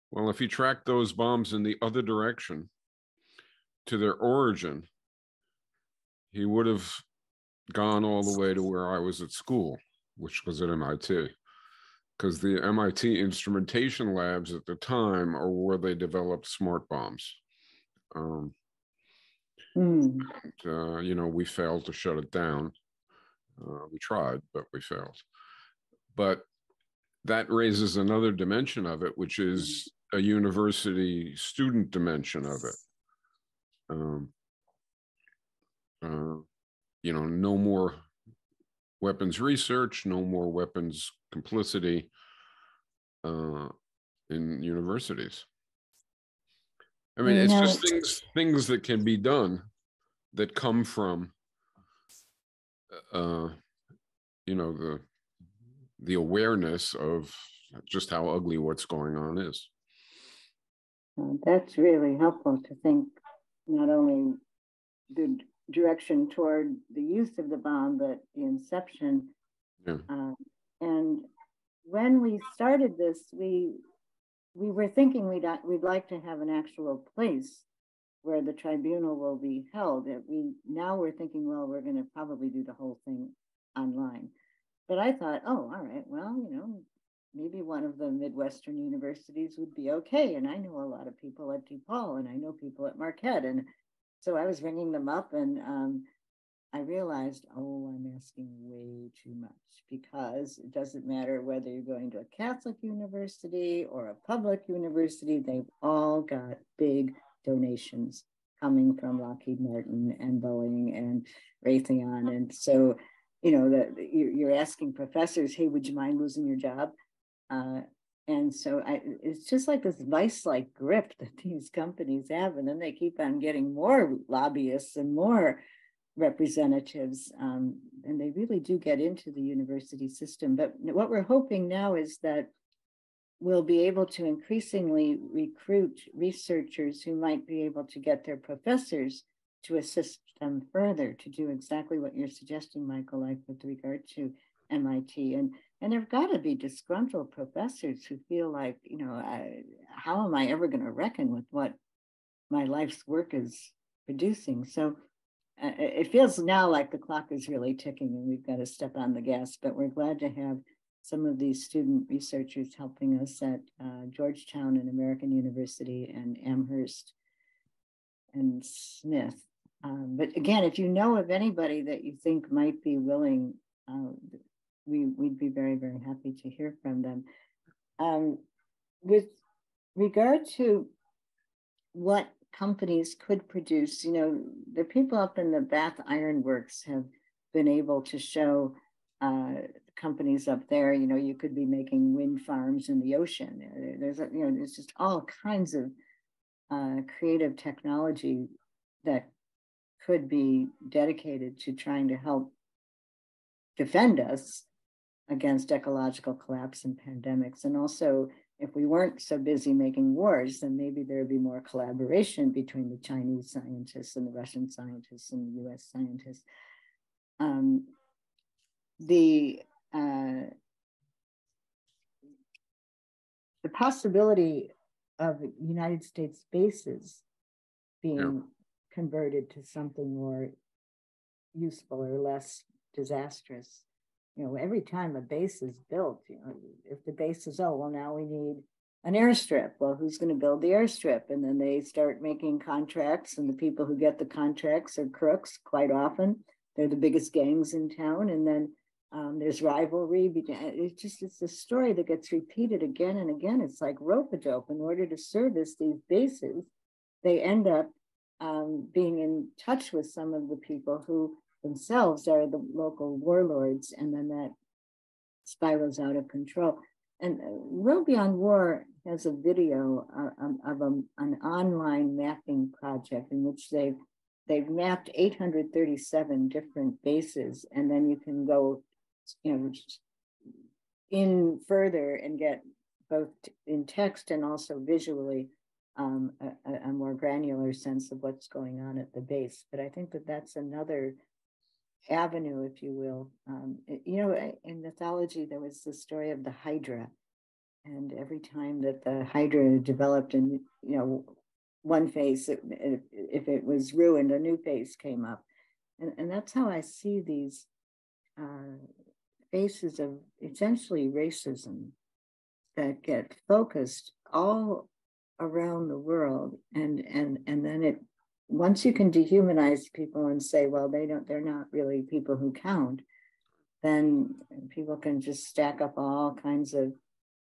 Well, if he tracked those bombs in the other direction to their origin, he would have gone all the way to where I was at school, which was at MIT, because the MIT instrumentation labs at the time are where they developed smart bombs. And, you know, we failed to shut it down. We tried, but we failed. But that raises another dimension of it, which is a university student dimension of it. You know, no more weapons research, no more weapons complicity in universities. I mean, it's just things that can be done that come from, you know, the awareness of just how ugly what's going on is. That's really helpful to think not only the direction toward the use of the bomb, but the inception. Yeah. And when we started this, we were thinking we'd like to have an actual place where the tribunal will be held. Now we're thinking, well, we're going to probably do the whole thing online. But I thought, oh, all right, well, you know, maybe one of the Midwestern universities would be okay. And I know a lot of people at DePaul, and I know people at Marquette. And so I was ringing them up, and I realized, oh, I'm asking way too much, because it doesn't matter whether you're going to a Catholic university or a public university, they've all got big donations coming from Lockheed Martin and Boeing and Raytheon. And so, you know, you're asking professors, hey, would you mind losing your job? And so it's just like this vice-like grip that these companies have, and then they keep on getting more lobbyists and more representatives, and they really do get into the university system. But what we're hoping now is that we'll be able to increasingly recruit researchers who might be able to get their professors to assist them further to do exactly what you're suggesting, Michael, like with regard to MIT. And And there've got to be disgruntled professors who feel like, how am I ever going to reckon with what my life's work is producing? So it feels now like the clock is really ticking and we've got to step on the gas, but we're glad to have some of these student researchers helping us at Georgetown and American University and Amherst and Smith. But again, if you know of anybody that you think might be willing, we'd be very, very happy to hear from them. With regard to what companies could produce, the people up in the Bath Iron Works have been able to show companies up there, you could be making wind farms in the ocean. There's just all kinds of creative technology that could be dedicated to trying to help defend us against ecological collapse and pandemics. And also, if we weren't so busy making wars, then maybe there would be more collaboration between the Chinese scientists and the Russian scientists and the US scientists. The possibility of United States bases being converted to something more useful or less disastrous. Every time a base is built, if the base is, now we need an airstrip. Well, who's going to build the airstrip? And then they start making contracts, and the people who get the contracts are crooks quite often. They're the biggest gangs in town. And then there's rivalry. It's a story that gets repeated again and again. It's like rope-a-dope. In order to service these bases, they end up being in touch with some of the people who themselves are the local warlords, and then that spirals out of control. And World Beyond War has a video of an online mapping project in which they've mapped 837 different bases, and then you can go, in further and get both in text and also visually a more granular sense of what's going on at the base. But I think that that's another avenue, if you will. In mythology, there was the story of the Hydra, and every time that the Hydra developed in one face, if it was ruined, a new face came up, and that's how I see these faces of essentially racism that get focused all around the world, and then it, once you can dehumanize people and say, well, they're not really people who count, then people can just stack up all kinds of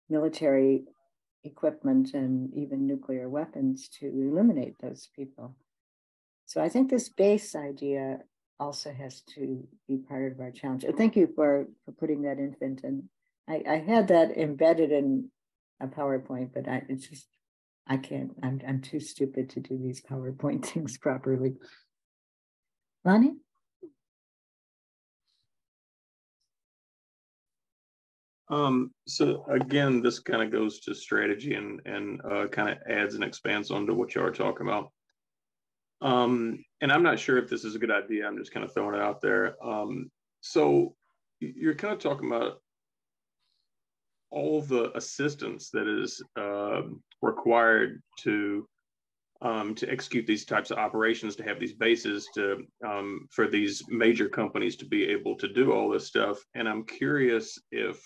military equipment and even nuclear weapons to eliminate those people. So I think this base idea also has to be part of our challenge. Thank you for putting that infant in. I had that embedded in a PowerPoint, but I can't, I'm too stupid to do these PowerPoint things properly. Lonnie? So again, this kind of goes to strategy and kind of adds and expands onto what you are talking about. And I'm not sure if this is a good idea. I'm just kind of throwing it out there. So you're kind of talking about all the assistance that is required to execute these types of operations, to have these bases, to for these major companies to be able to do all this stuff. And I'm curious if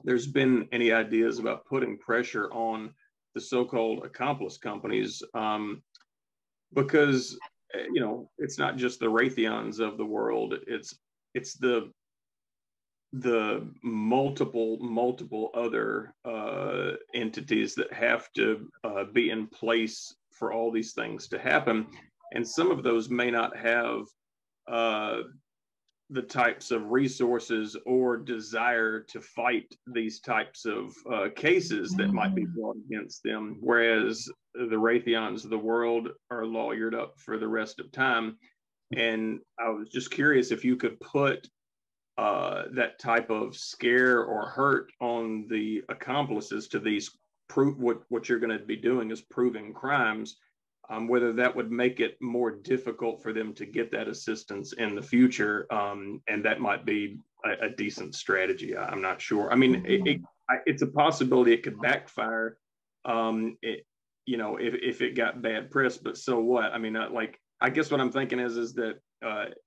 there's been any ideas about putting pressure on the so-called accomplice companies, because it's not just the Raytheons of the world. It's the multiple other entities that have to be in place for all these things to happen, and some of those may not have the types of resources or desire to fight these types of cases that might be brought against them, whereas the Raytheons of the world are lawyered up for the rest of time. And I was just curious if you could put that type of scare or hurt on the accomplices to these what you're going to be doing is proving crimes. whether that would make it more difficult for them to get that assistance in the future. And that might be a decent strategy. I'm not sure. I mean, it's a possibility it could backfire, if it got bad press, but so what? I mean, I guess what I'm thinking is that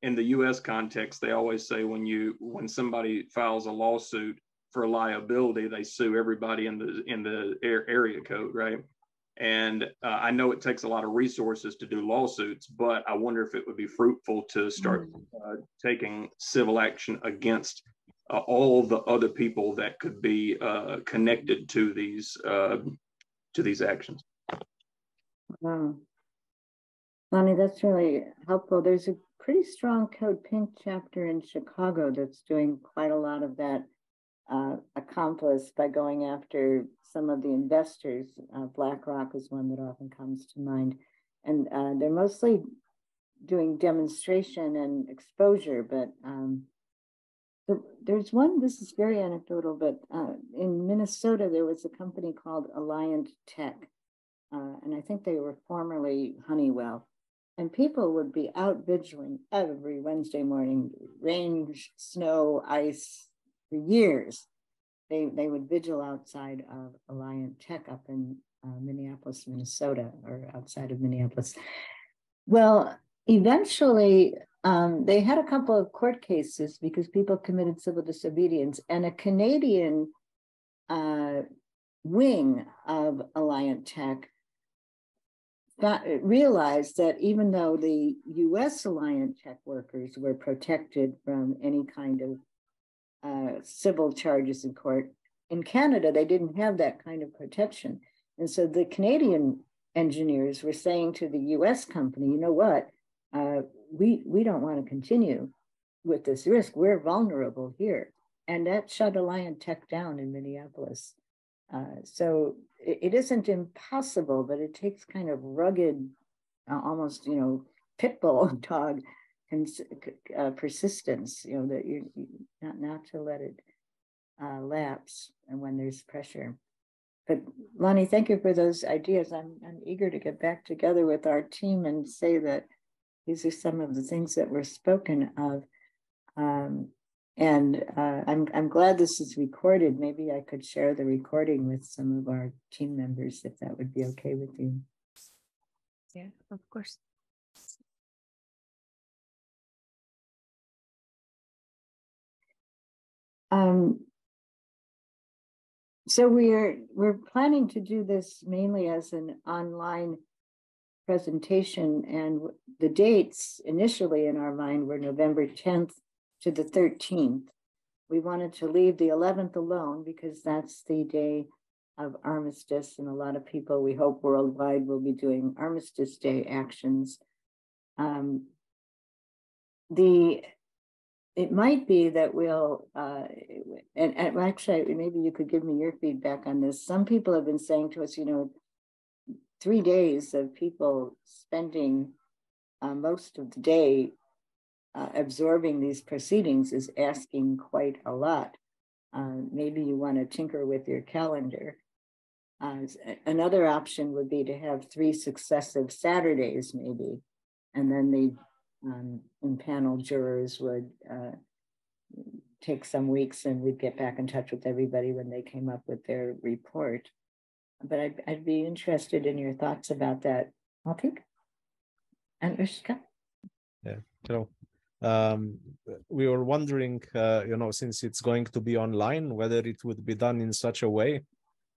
in the U.S. context, they always say when somebody files a lawsuit for liability, they sue everybody in the area code, right? And I know it takes a lot of resources to do lawsuits, but I wonder if it would be fruitful to start taking civil action against all the other people that could be connected to these actions. Wow. Lonnie, that's really helpful. There's a pretty strong Code Pink chapter in Chicago that's doing quite a lot of that, accomplished by going after some of the investors. BlackRock is one that often comes to mind. And they're mostly doing demonstration and exposure, but there's one, this is very anecdotal, but in Minnesota, there was a company called Alliant Tech. And I think they were formerly Honeywell. And people would be out vigiling every Wednesday morning, rain, snow, ice, for years. They would vigil outside of Alliant Tech up in Minneapolis, Minnesota, or outside of Minneapolis. Well, eventually, they had a couple of court cases because people committed civil disobedience, and a Canadian wing of Alliant Tech realized that even though the US Alliant Tech workers were protected from any kind of civil charges in court, in Canada, they didn't have that kind of protection. And so the Canadian engineers were saying to the US company, you know what, we don't want to continue with this risk. We're vulnerable here. And that shut Alliant Tech down in Minneapolis. So it isn't impossible, but it takes kind of rugged, almost, pit bull dog persistence, that you not to let it lapse, and when there's pressure. But Lonnie, thank you for those ideas. I'm eager to get back together with our team and say that these are some of the things that were spoken of. I'm glad this is recorded. Maybe I could share the recording with some of our team members, if that would be okay with you. Yeah, of course. So we're planning to do this mainly as an online presentation, and the dates initially in our mind were November 10th to the 13th. We wanted to leave the 11th alone because that's the day of Armistice, and a lot of people, we hope worldwide, will be doing Armistice Day actions. It might be that we'll, and actually, maybe you could give me your feedback on this. Some people have been saying to us, 3 days of people spending most of the day absorbing these proceedings is asking quite a lot. Maybe you want to tinker with your calendar. Another option would be to have 3 successive Saturdays, maybe, and then the panel jurors would take some weeks, and we'd get back in touch with everybody when they came up with their report. But I'd be interested in your thoughts about that. Altik and Ushka. Yeah, we were wondering, since it's going to be online, whether it would be done in such a way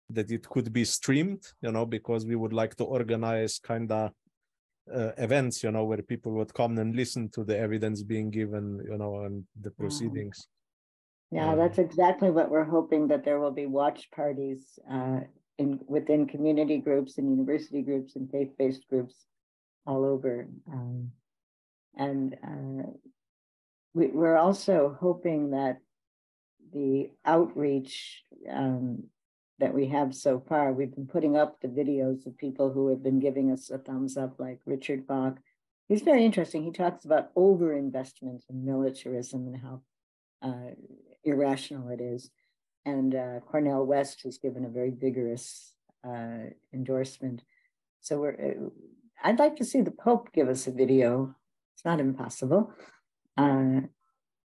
that it could be streamed, because we would like to organize kind of events, where people would come and listen to the evidence being given, and the proceedings. Yeah, that's exactly what we're hoping, that there will be watch parties within community groups and university groups and faith-based groups all over. We're also hoping that the outreach that we have so far, we've been putting up the videos of people who have been giving us a thumbs up, like Richard Bach. He's very interesting. He talks about overinvestment in militarism and how irrational it is. And Cornel West has given a very vigorous endorsement. So I'd like to see the Pope give us a video. It's not impossible.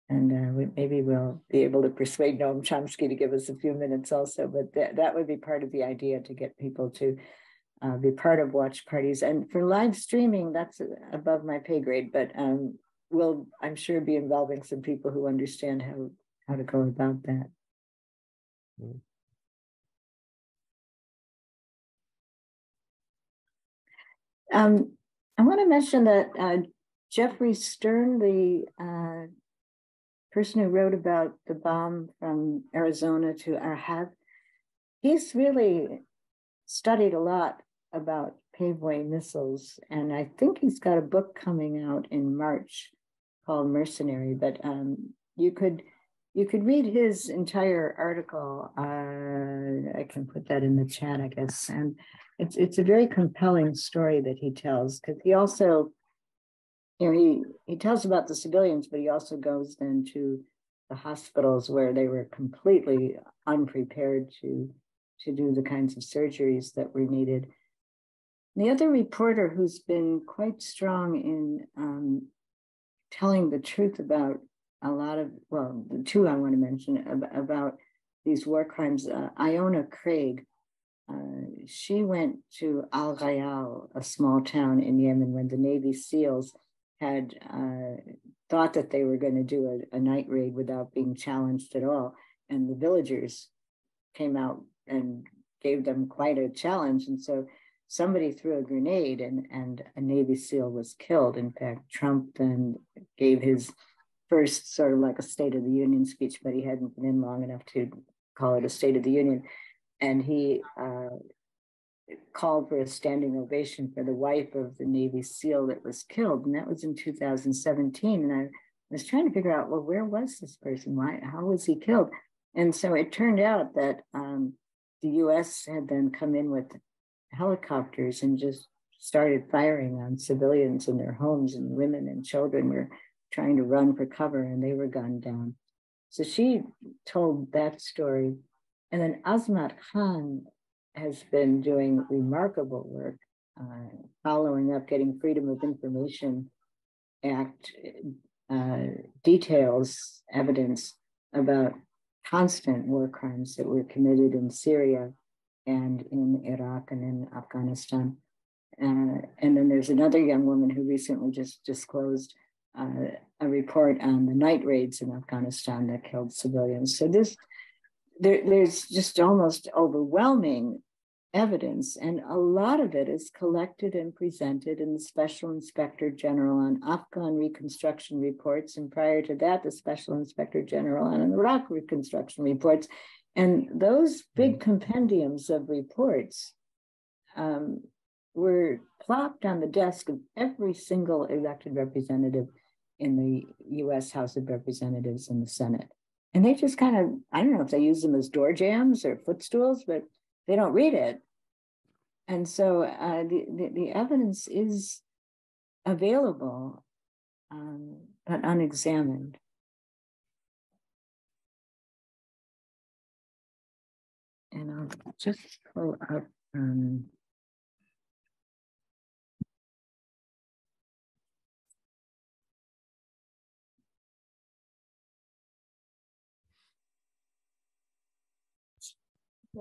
Maybe we'll be able to persuade Noam Chomsky to give us a few minutes also, but that would be part of the idea, to get people to be part of watch parties. And for live streaming, that's above my pay grade, but we'll, I'm sure, be involving some people who understand how to go about that. I want to mention that Jeffrey Stern, the person who wrote about the bomb from Arizona to Arhab, he's really studied a lot about paveway missiles, and I think he's got a book coming out in March called Mercenary. But you could read his entire article. I can put that in the chat, I guess, and it's a very compelling story that he tells, because he also, you know, he tells about the civilians, but he also goes then to the hospitals where they were completely unprepared to do the kinds of surgeries that were needed. The other reporter who's been quite strong in telling the truth about a lot of, well, the two I want to mention about these war crimes, Iona Craig, she went to Al Ghayal, a small town in Yemen, when the Navy SEALs had thought that they were going to do a night raid without being challenged at all. And the villagers came out and gave them quite a challenge. And so somebody threw a grenade and a Navy SEAL was killed. In fact, Trump then gave his first sort of like a State of the Union speech, but he hadn't been in long enough to call it a State of the Union. And he called for a standing ovation for the wife of the Navy SEAL that was killed. And that was in 2017. And I was trying to figure out, well, where was this person? How was he killed? And so it turned out that the US had then come in with helicopters and just started firing on civilians in their homes, and women and children were trying to run for cover, and they were gunned down. So she told that story. And then Azmat Khan has been doing remarkable work, following up, getting Freedom of Information Act details, evidence about constant war crimes that were committed in Syria and in Iraq and in Afghanistan. And then there's another young woman who recently just disclosed a report on the night raids in Afghanistan that killed civilians. So there's just almost overwhelming evidence, and a lot of it is collected and presented in the Special Inspector General on Afghan Reconstruction Reports, and prior to that, the Special Inspector General on Iraq Reconstruction Reports. And those big compendiums of reports were plopped on the desk of every single elected representative in the US House of Representatives and the Senate. And they just kind of, I don't know if they use them as door jams or footstools, but they don't read it. And so the evidence is available, but unexamined. And I'll just pull up.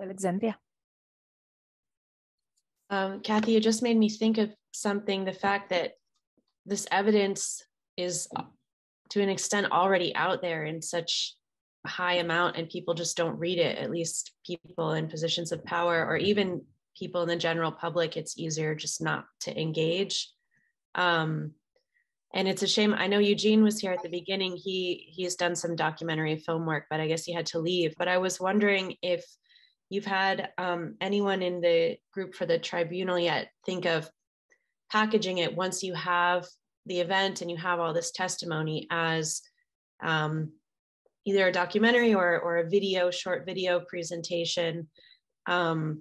Alexandria. Kathy, you just made me think of something, the fact that this evidence is to an extent already out there in such a high amount, and people just don't read it, at least people in positions of power, or even people in the general public. It's easier just not to engage. And it's a shame. I know Eugene was here at the beginning. He's done some documentary film work, but I guess he had to leave. But I was wondering if you've had anyone in the group for the tribunal yet think of packaging it once you have the event and you have all this testimony as either a documentary or a short video presentation. I'm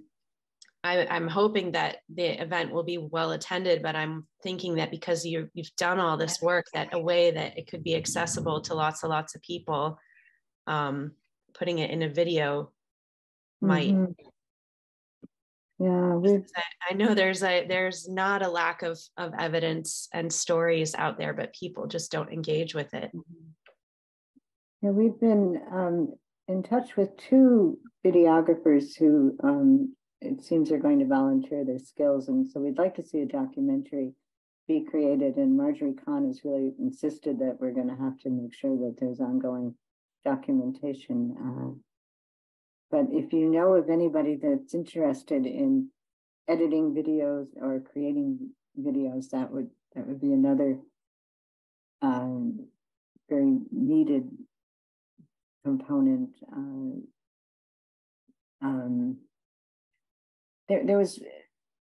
hoping that the event will be well attended, but I'm thinking that because you've done all this work, that a way that it could be accessible to lots of people, putting it in a video might Yeah, I know there's not a lack of evidence and stories out there, but people just don't engage with it. yeah, we've been in touch with two videographers who it seems are going to volunteer their skills, and so we'd like to see a documentary be created. And Marjorie Kahn has really insisted that we're going to have to make sure that there's ongoing documentation. But if you know of anybody that's interested in editing videos or creating videos, that would be another very needed component. There was,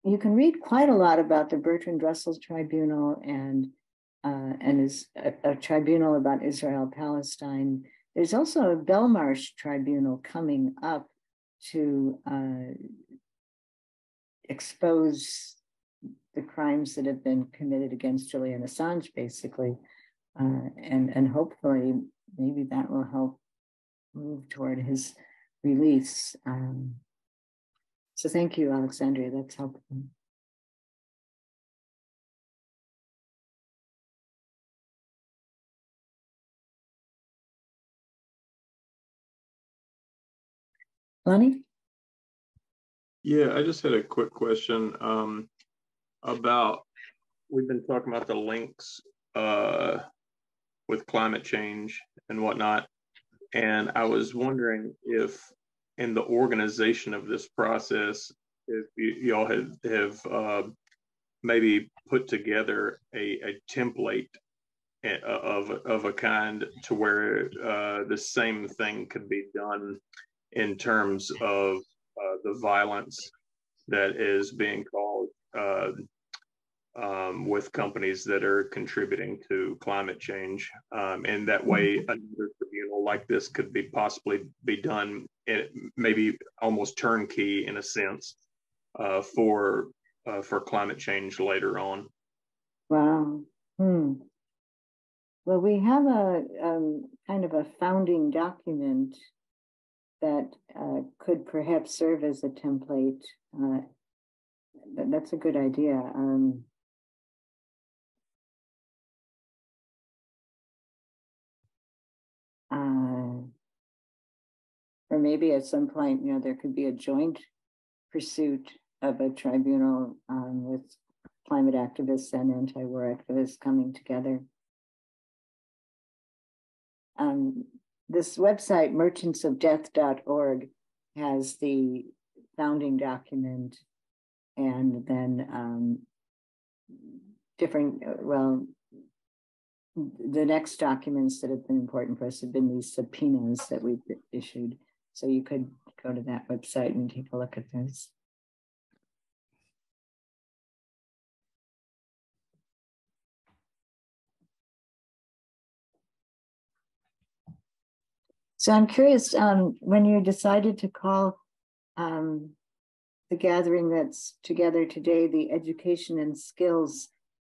you can read quite a lot about the Bertrand Russell Tribunal and is a tribunal about Israel-Palestine. There's also a Belmarsh Tribunal coming up to expose the crimes that have been committed against Julian Assange, basically, and hopefully maybe that will help move toward his release. So thank you, Alexandria. That's helpful. Lonnie? Yeah, I just had a quick question about, we've been talking about the links with climate change and whatnot. And I was wondering if in the organization of this process, if y'all have maybe put together a template of a kind to where the same thing could be done in terms of the violence that is being caused with companies that are contributing to climate change. And that way, another tribunal like this could be possibly be done, maybe almost turnkey in a sense, for climate change later on. Wow. Well, we have a kind of a founding document that could perhaps serve as a template. That's a good idea. Or maybe at some point, there could be a joint pursuit of a tribunal with climate activists and anti-war activists coming together. This website, merchantsofdeath.org, has the founding document and then the next documents that have been important for us have been these subpoenas that we've issued. So you could go to that website and take a look at those. So I'm curious, when you decided to call the gathering that's together today, the education and skills,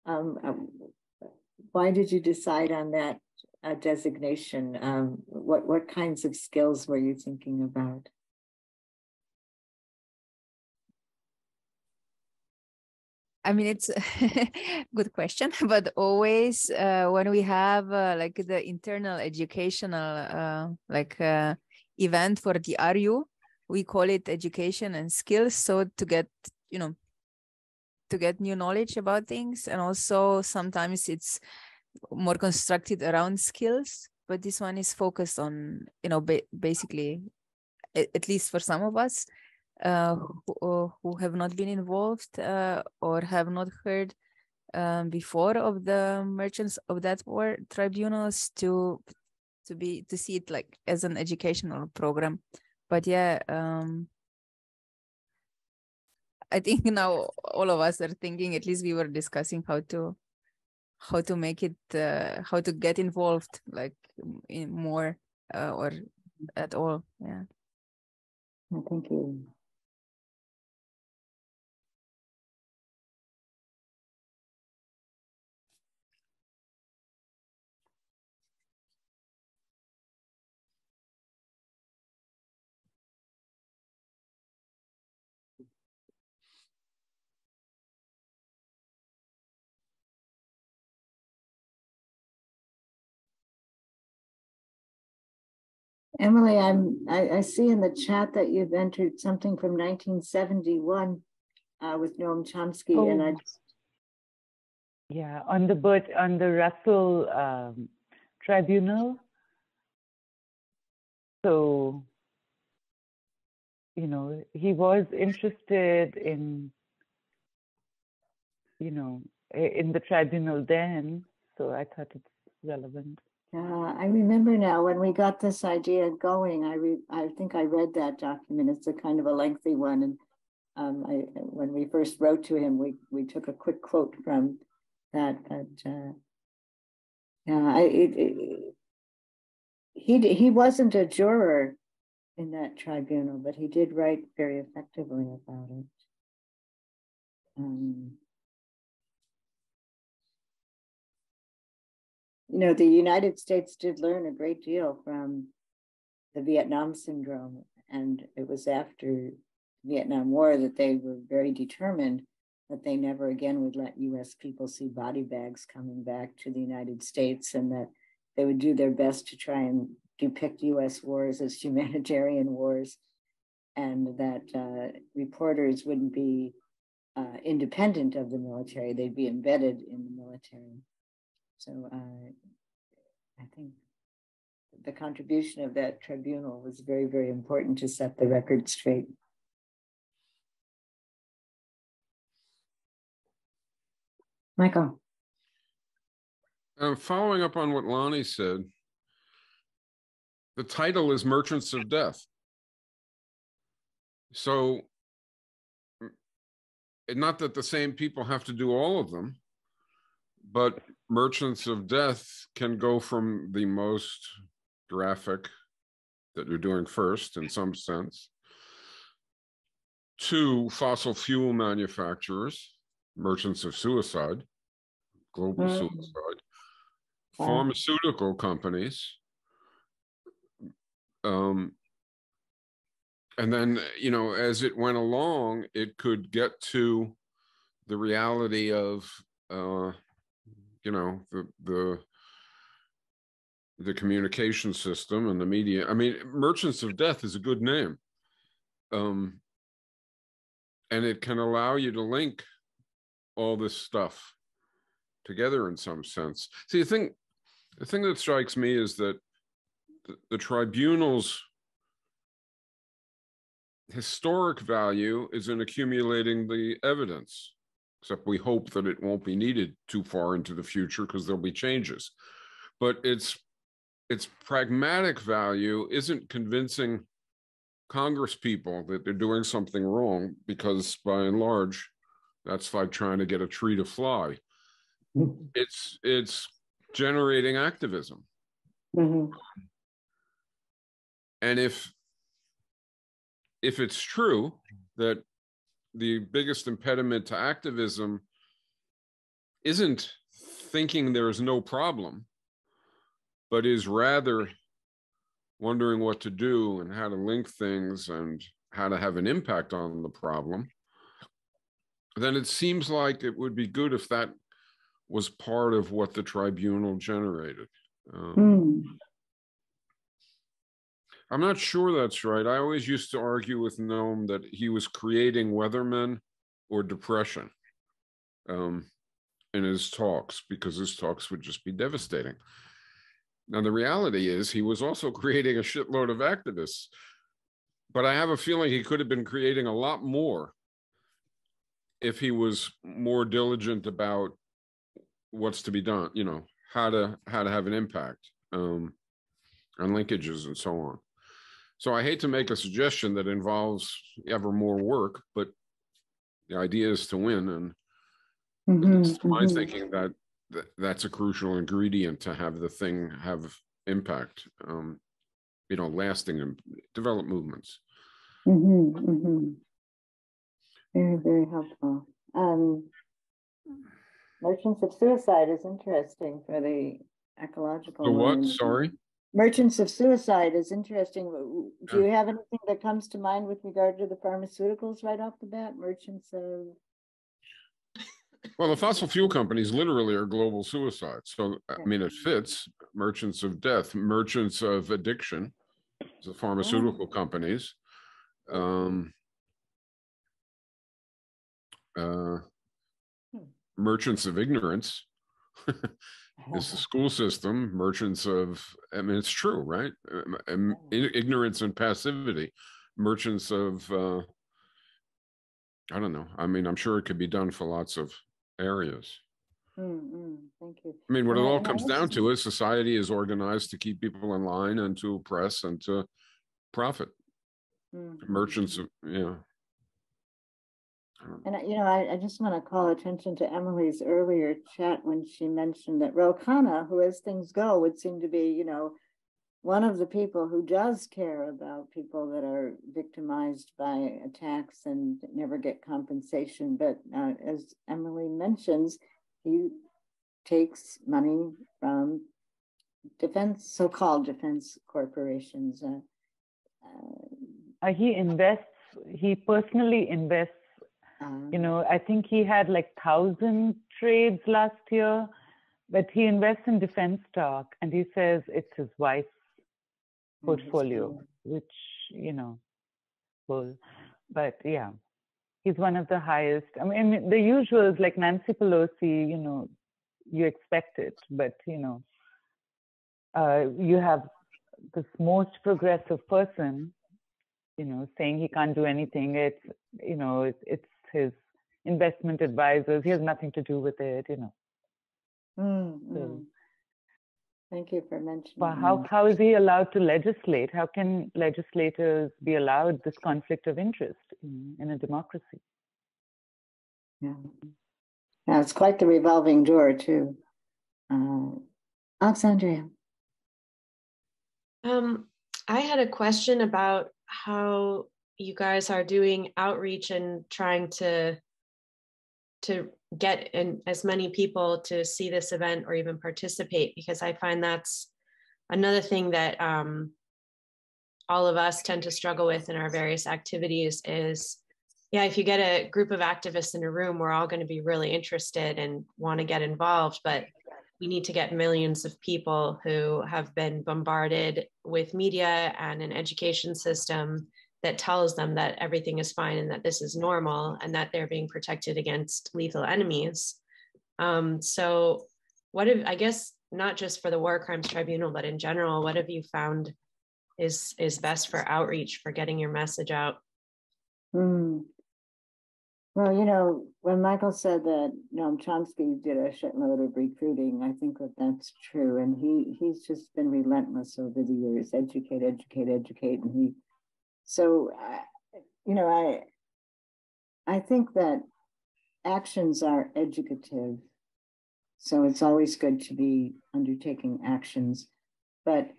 why did you decide on that designation? What kinds of skills were you thinking about? I mean, it's a good question, but always when we have like the internal educational event for the RU, we call it education and skills. So to get, to get new knowledge about things, and also sometimes it's more constructed around skills, but this one is focused on, basically, at least for some of us, who have not been involved or have not heard before of the merchants of that war tribunals, to see it like as an educational program. But yeah, I think now all of us are thinking, at least we were discussing how to make it, how to get involved, like in more or at all. Yeah. Thank you. Emily, I see in the chat that you've entered something from 1971 with Noam Chomsky, Oh, and yeah, on the Russell Tribunal. So, you know, he was interested in, you know, in the tribunal then. So I thought it's relevant. I remember now when we got this idea going. I think I read that document. It's a kind of a lengthy one, and when we first wrote to him, we took a quick quote from that. But he wasn't a juror in that tribunal, but he did write very effectively about it. You know, the United States did learn a great deal from the Vietnam syndrome, and it was after the Vietnam War that they were very determined that they never again would let US people see body bags coming back to the United States, and that they would do their best to try and depict US wars as humanitarian wars, and that reporters wouldn't be independent of the military, they'd be embedded in the military. So I think the contribution of that tribunal was very, very important to set the record straight. Michael. Following up on what Lonnie said, the title is Merchants of Death. So, not that the same people have to do all of them, but Merchants of Death can go from the most graphic that you're doing first, in some sense, to fossil fuel manufacturers, merchants of suicide, global suicide, pharmaceutical companies, and then, you know, as it went along, it could get to the reality of, you know, the communication system and the media. I mean, Merchants of Death is a good name. And it can allow you to link all this stuff together in some sense. See, the thing that strikes me is that the tribunal's historic value is in accumulating the evidence, except we hope that it won't be needed too far into the future because there'll be changes. But its pragmatic value isn't convincing Congress people that they're doing something wrong, because by and large, that's like trying to get a tree to fly. It's generating activism. And if it's true that the biggest impediment to activism isn't thinking there is no problem, but is rather wondering what to do and how to link things and how to have an impact on the problem, then it seems like it would be good if that was part of what the tribunal generated. I'm not sure that's right. I always used to argue with Noam that he was creating weathermen or depression in his talks, because his talks would just be devastating. Now, the reality is he was also creating a shitload of activists, but I have a feeling he could have been creating a lot more if he was more diligent about what's to be done, you know, how to have an impact on linkages and so on. So I hate to make a suggestion that involves ever more work, but the idea is to win, and it's to my thinking that that's a crucial ingredient to have the thing have impact, you know, lasting and develop movements. Very, very helpful. Merchants of Suicide is interesting for the ecological. The what? Sorry? Merchants of Suicide is interesting. Do you have anything that comes to mind with regard to the pharmaceuticals right off the bat? Merchants of... Well, the fossil fuel companies literally are global suicides. So, I mean, it fits. Merchants of Death, merchants of addiction, the pharmaceutical companies. Merchants of ignorance is the school system. Merchants of, I mean, it's true, right? Ignorance and passivity. Merchants of, I don't know. I mean, I'm sure it could be done for lots of areas. Thank you. I mean, what it all comes down to is society is organized to keep people in line and to oppress and to profit. Merchants of, And I just want to call attention to Emily's earlier chat when she mentioned that Ro Khanna, who as things go would seem to be, one of the people who does care about people that are victimized by attacks and never get compensation. But as Emily mentions, he takes money from so-called defense corporations. He personally invests. I think he had like 1,000 trades last year, but he invests in defense stock, and he says it's his wife's portfolio, which, cool. But yeah, he's one of the highest. I mean, the usuals like Nancy Pelosi, you expect it, but, you have this most progressive person, saying he can't do anything. It's his investment advisors. He has nothing to do with it, So, thank you for mentioning. But how is he allowed to legislate? How can legislators be allowed this conflict of interest in a democracy? Yeah, it's quite the revolving door too. Alexandria. I had a question about how you guys are doing outreach and trying to get in as many people to see this event or even participate, because I find that's another thing that all of us tend to struggle with in our various activities is, if you get a group of activists in a room, we're all going to be really interested and want to get involved, but we need to get millions of people who have been bombarded with media and an education system that tells them that everything is fine and that this is normal and that they're being protected against lethal enemies. So I guess not just for the War Crimes Tribunal, but in general, what have you found is best for outreach, for getting your message out? Well, when Michael said that Noam Chomsky did a shitload of recruiting, I think that that's true. And he's just been relentless over the years, educate. And I think that actions are educative. So it's always good to be undertaking actions. But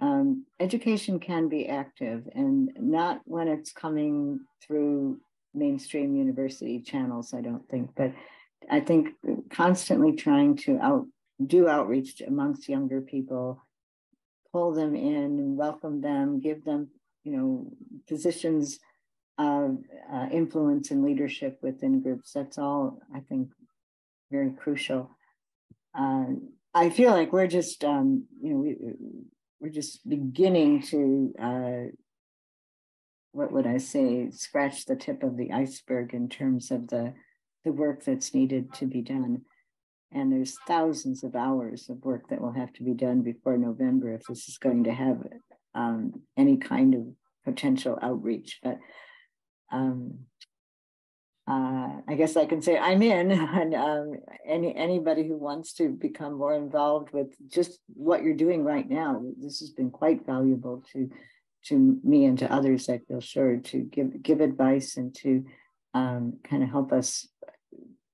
education can be active, and not when it's coming through mainstream university channels, I don't think. But I think constantly trying to do outreach amongst younger people, pull them in and welcome them, give them, positions of influence and leadership within groups. That's all, I think, very crucial. I feel like we're just, we're just beginning to, what would I say, scratch the tip of the iceberg in terms of the work that's needed to be done. And there's thousands of hours of work that will have to be done before November if this is going to have any kind of potential outreach. But I guess I can say I'm in, and anybody who wants to become more involved with just what you're doing right now, this has been quite valuable to me and to others, I feel sure, to give advice and to kind of help us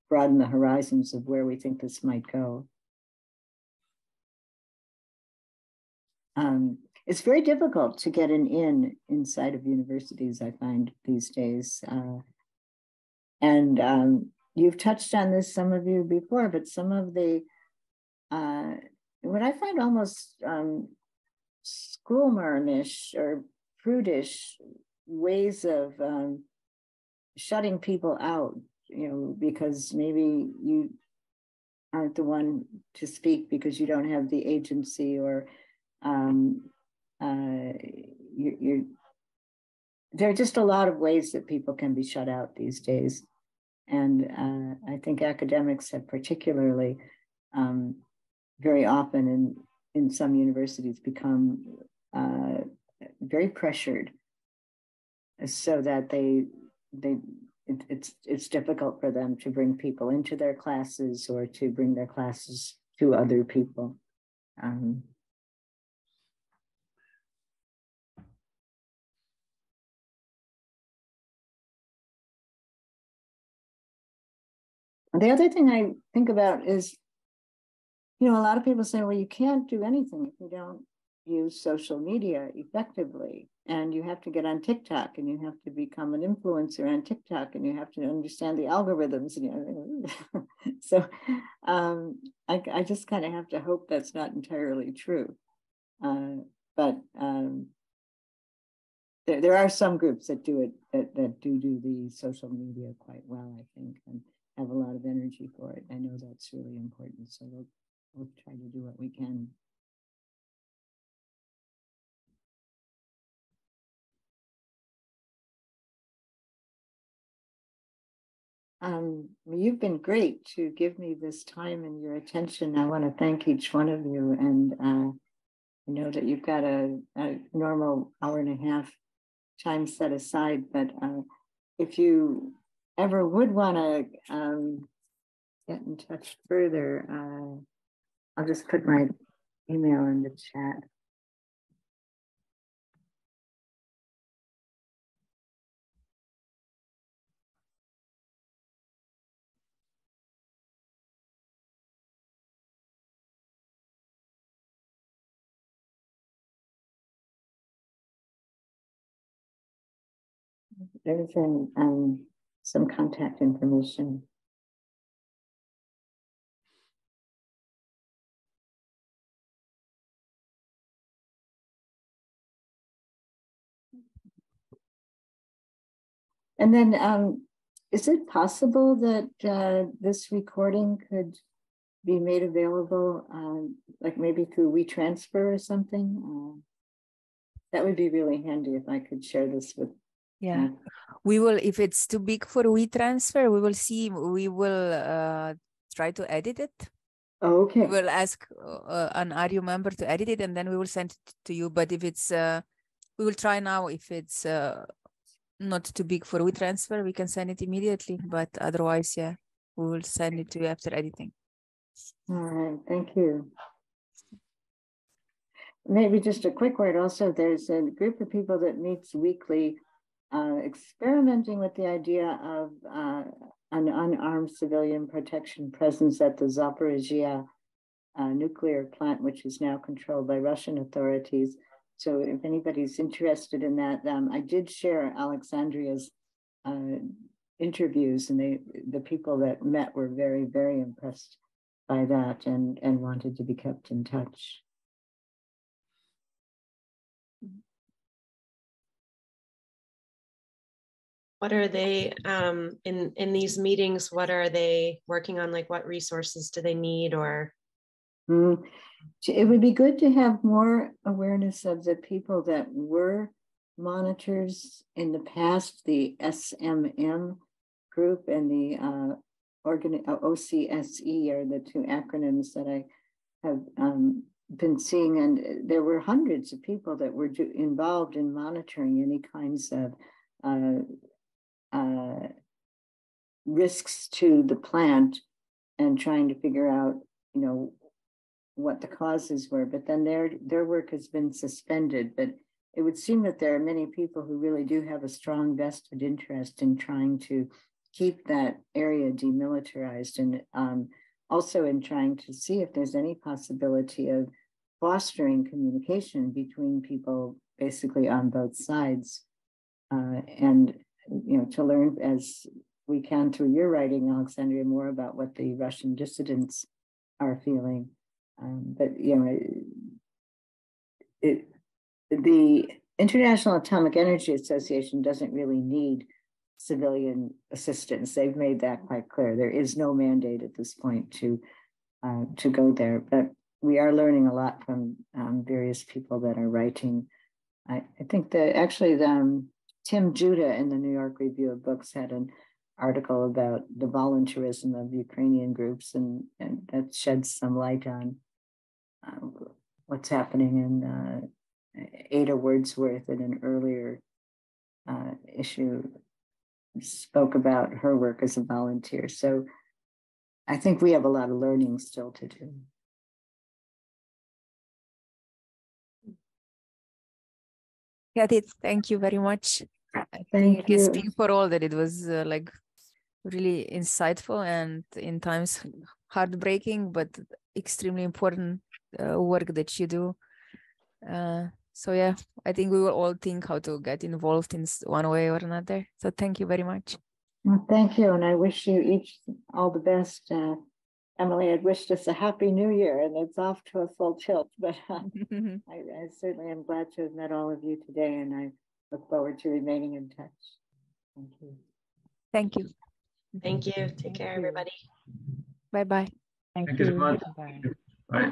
broaden the horizons of where we think this might go. It's very difficult to get inside of universities, I find, these days. And you've touched on this, some of you before, but some of the, what I find almost schoolmarmish or prudish ways of shutting people out, because maybe you aren't the one to speak because you don't have the agency, or you're there are just a lot of ways that people can be shut out these days. And I think academics have particularly very often in some universities become very pressured, so that it's difficult for them to bring people into their classes or to bring their classes to other people. The other thing I think about is, a lot of people say, well, you can't do anything if you don't use social media effectively. And you have to get on TikTok and you have to become an influencer on TikTok and you have to understand the algorithms. So I just kind of have to hope that's not entirely true. But there are some groups that do it, that do the social media quite well, I think, and have a lot of energy for it. I know that's really important. So we'll try to do what we can. You've been great to give me this time and your attention. I want to thank each one of you. And I know that you've got a normal hour and a half time set aside, but if you ever would want to get in touch further, I'll just put my email in the chat. There's some contact information. And then, is it possible that this recording could be made available, like maybe through WeTransfer or something? That would be really handy if I could share this with. Yeah, we will, if it's too big for WeTransfer, we will see, we will try to edit it. Oh, okay. We will ask an RU member to edit it and then we will send it to you. But if it's, we will try now, if it's not too big for WeTransfer, we can send it immediately. But otherwise, yeah, we will send it to you after editing. All right, thank you. Maybe just a quick word also, there's a group of people that meets weekly experimenting with the idea of an unarmed civilian protection presence at the Zaporizhia nuclear plant, which is now controlled by Russian authorities. So if anybody's interested in that, I did share Alexandria's interviews, and the people that met were very, very impressed by that and wanted to be kept in touch. What are they in these meetings? What are they working on? Like, what resources do they need? Or it would be good to have more awareness of the people that were monitors in the past, the SMM group and the OCSE are the two acronyms that I have been seeing. And there were hundreds of people that were involved in monitoring any kinds of risks to the plant and trying to figure out, what the causes were. But then their work has been suspended. But it would seem that there are many people who really do have a strong vested interest in trying to keep that area demilitarized, and also in trying to see if there's any possibility of fostering communication between people basically on both sides. And to learn, as we can through your writing, Alexandria, more about what the Russian dissidents are feeling. But the International Atomic Energy Association doesn't really need civilian assistance. They've made that quite clear. There is no mandate at this point to go there, but we are learning a lot from various people that are writing. I think that actually Tim Judah in the New York Review of Books had an article about the volunteerism of Ukrainian groups, and that sheds some light on what's happening in Ada Wordsworth in an earlier issue spoke about her work as a volunteer. So I think we have a lot of learning still to do. Kathy, thank you very much. I Thank can you. speak for all that it was like really insightful and in times heartbreaking, but extremely important work that you do. So yeah, I think we will all think how to get involved in one way or another. So thank you very much. Well, thank you, and I wish you each all the best. Emily had wished us a happy new year, and it's off to a full tilt, but I certainly am glad to have met all of you today, and I look forward to remaining in touch. Thank you. Thank you. Thank you. Take care, everybody. Bye-bye. Thank Thank you so you. much. Bye. Bye.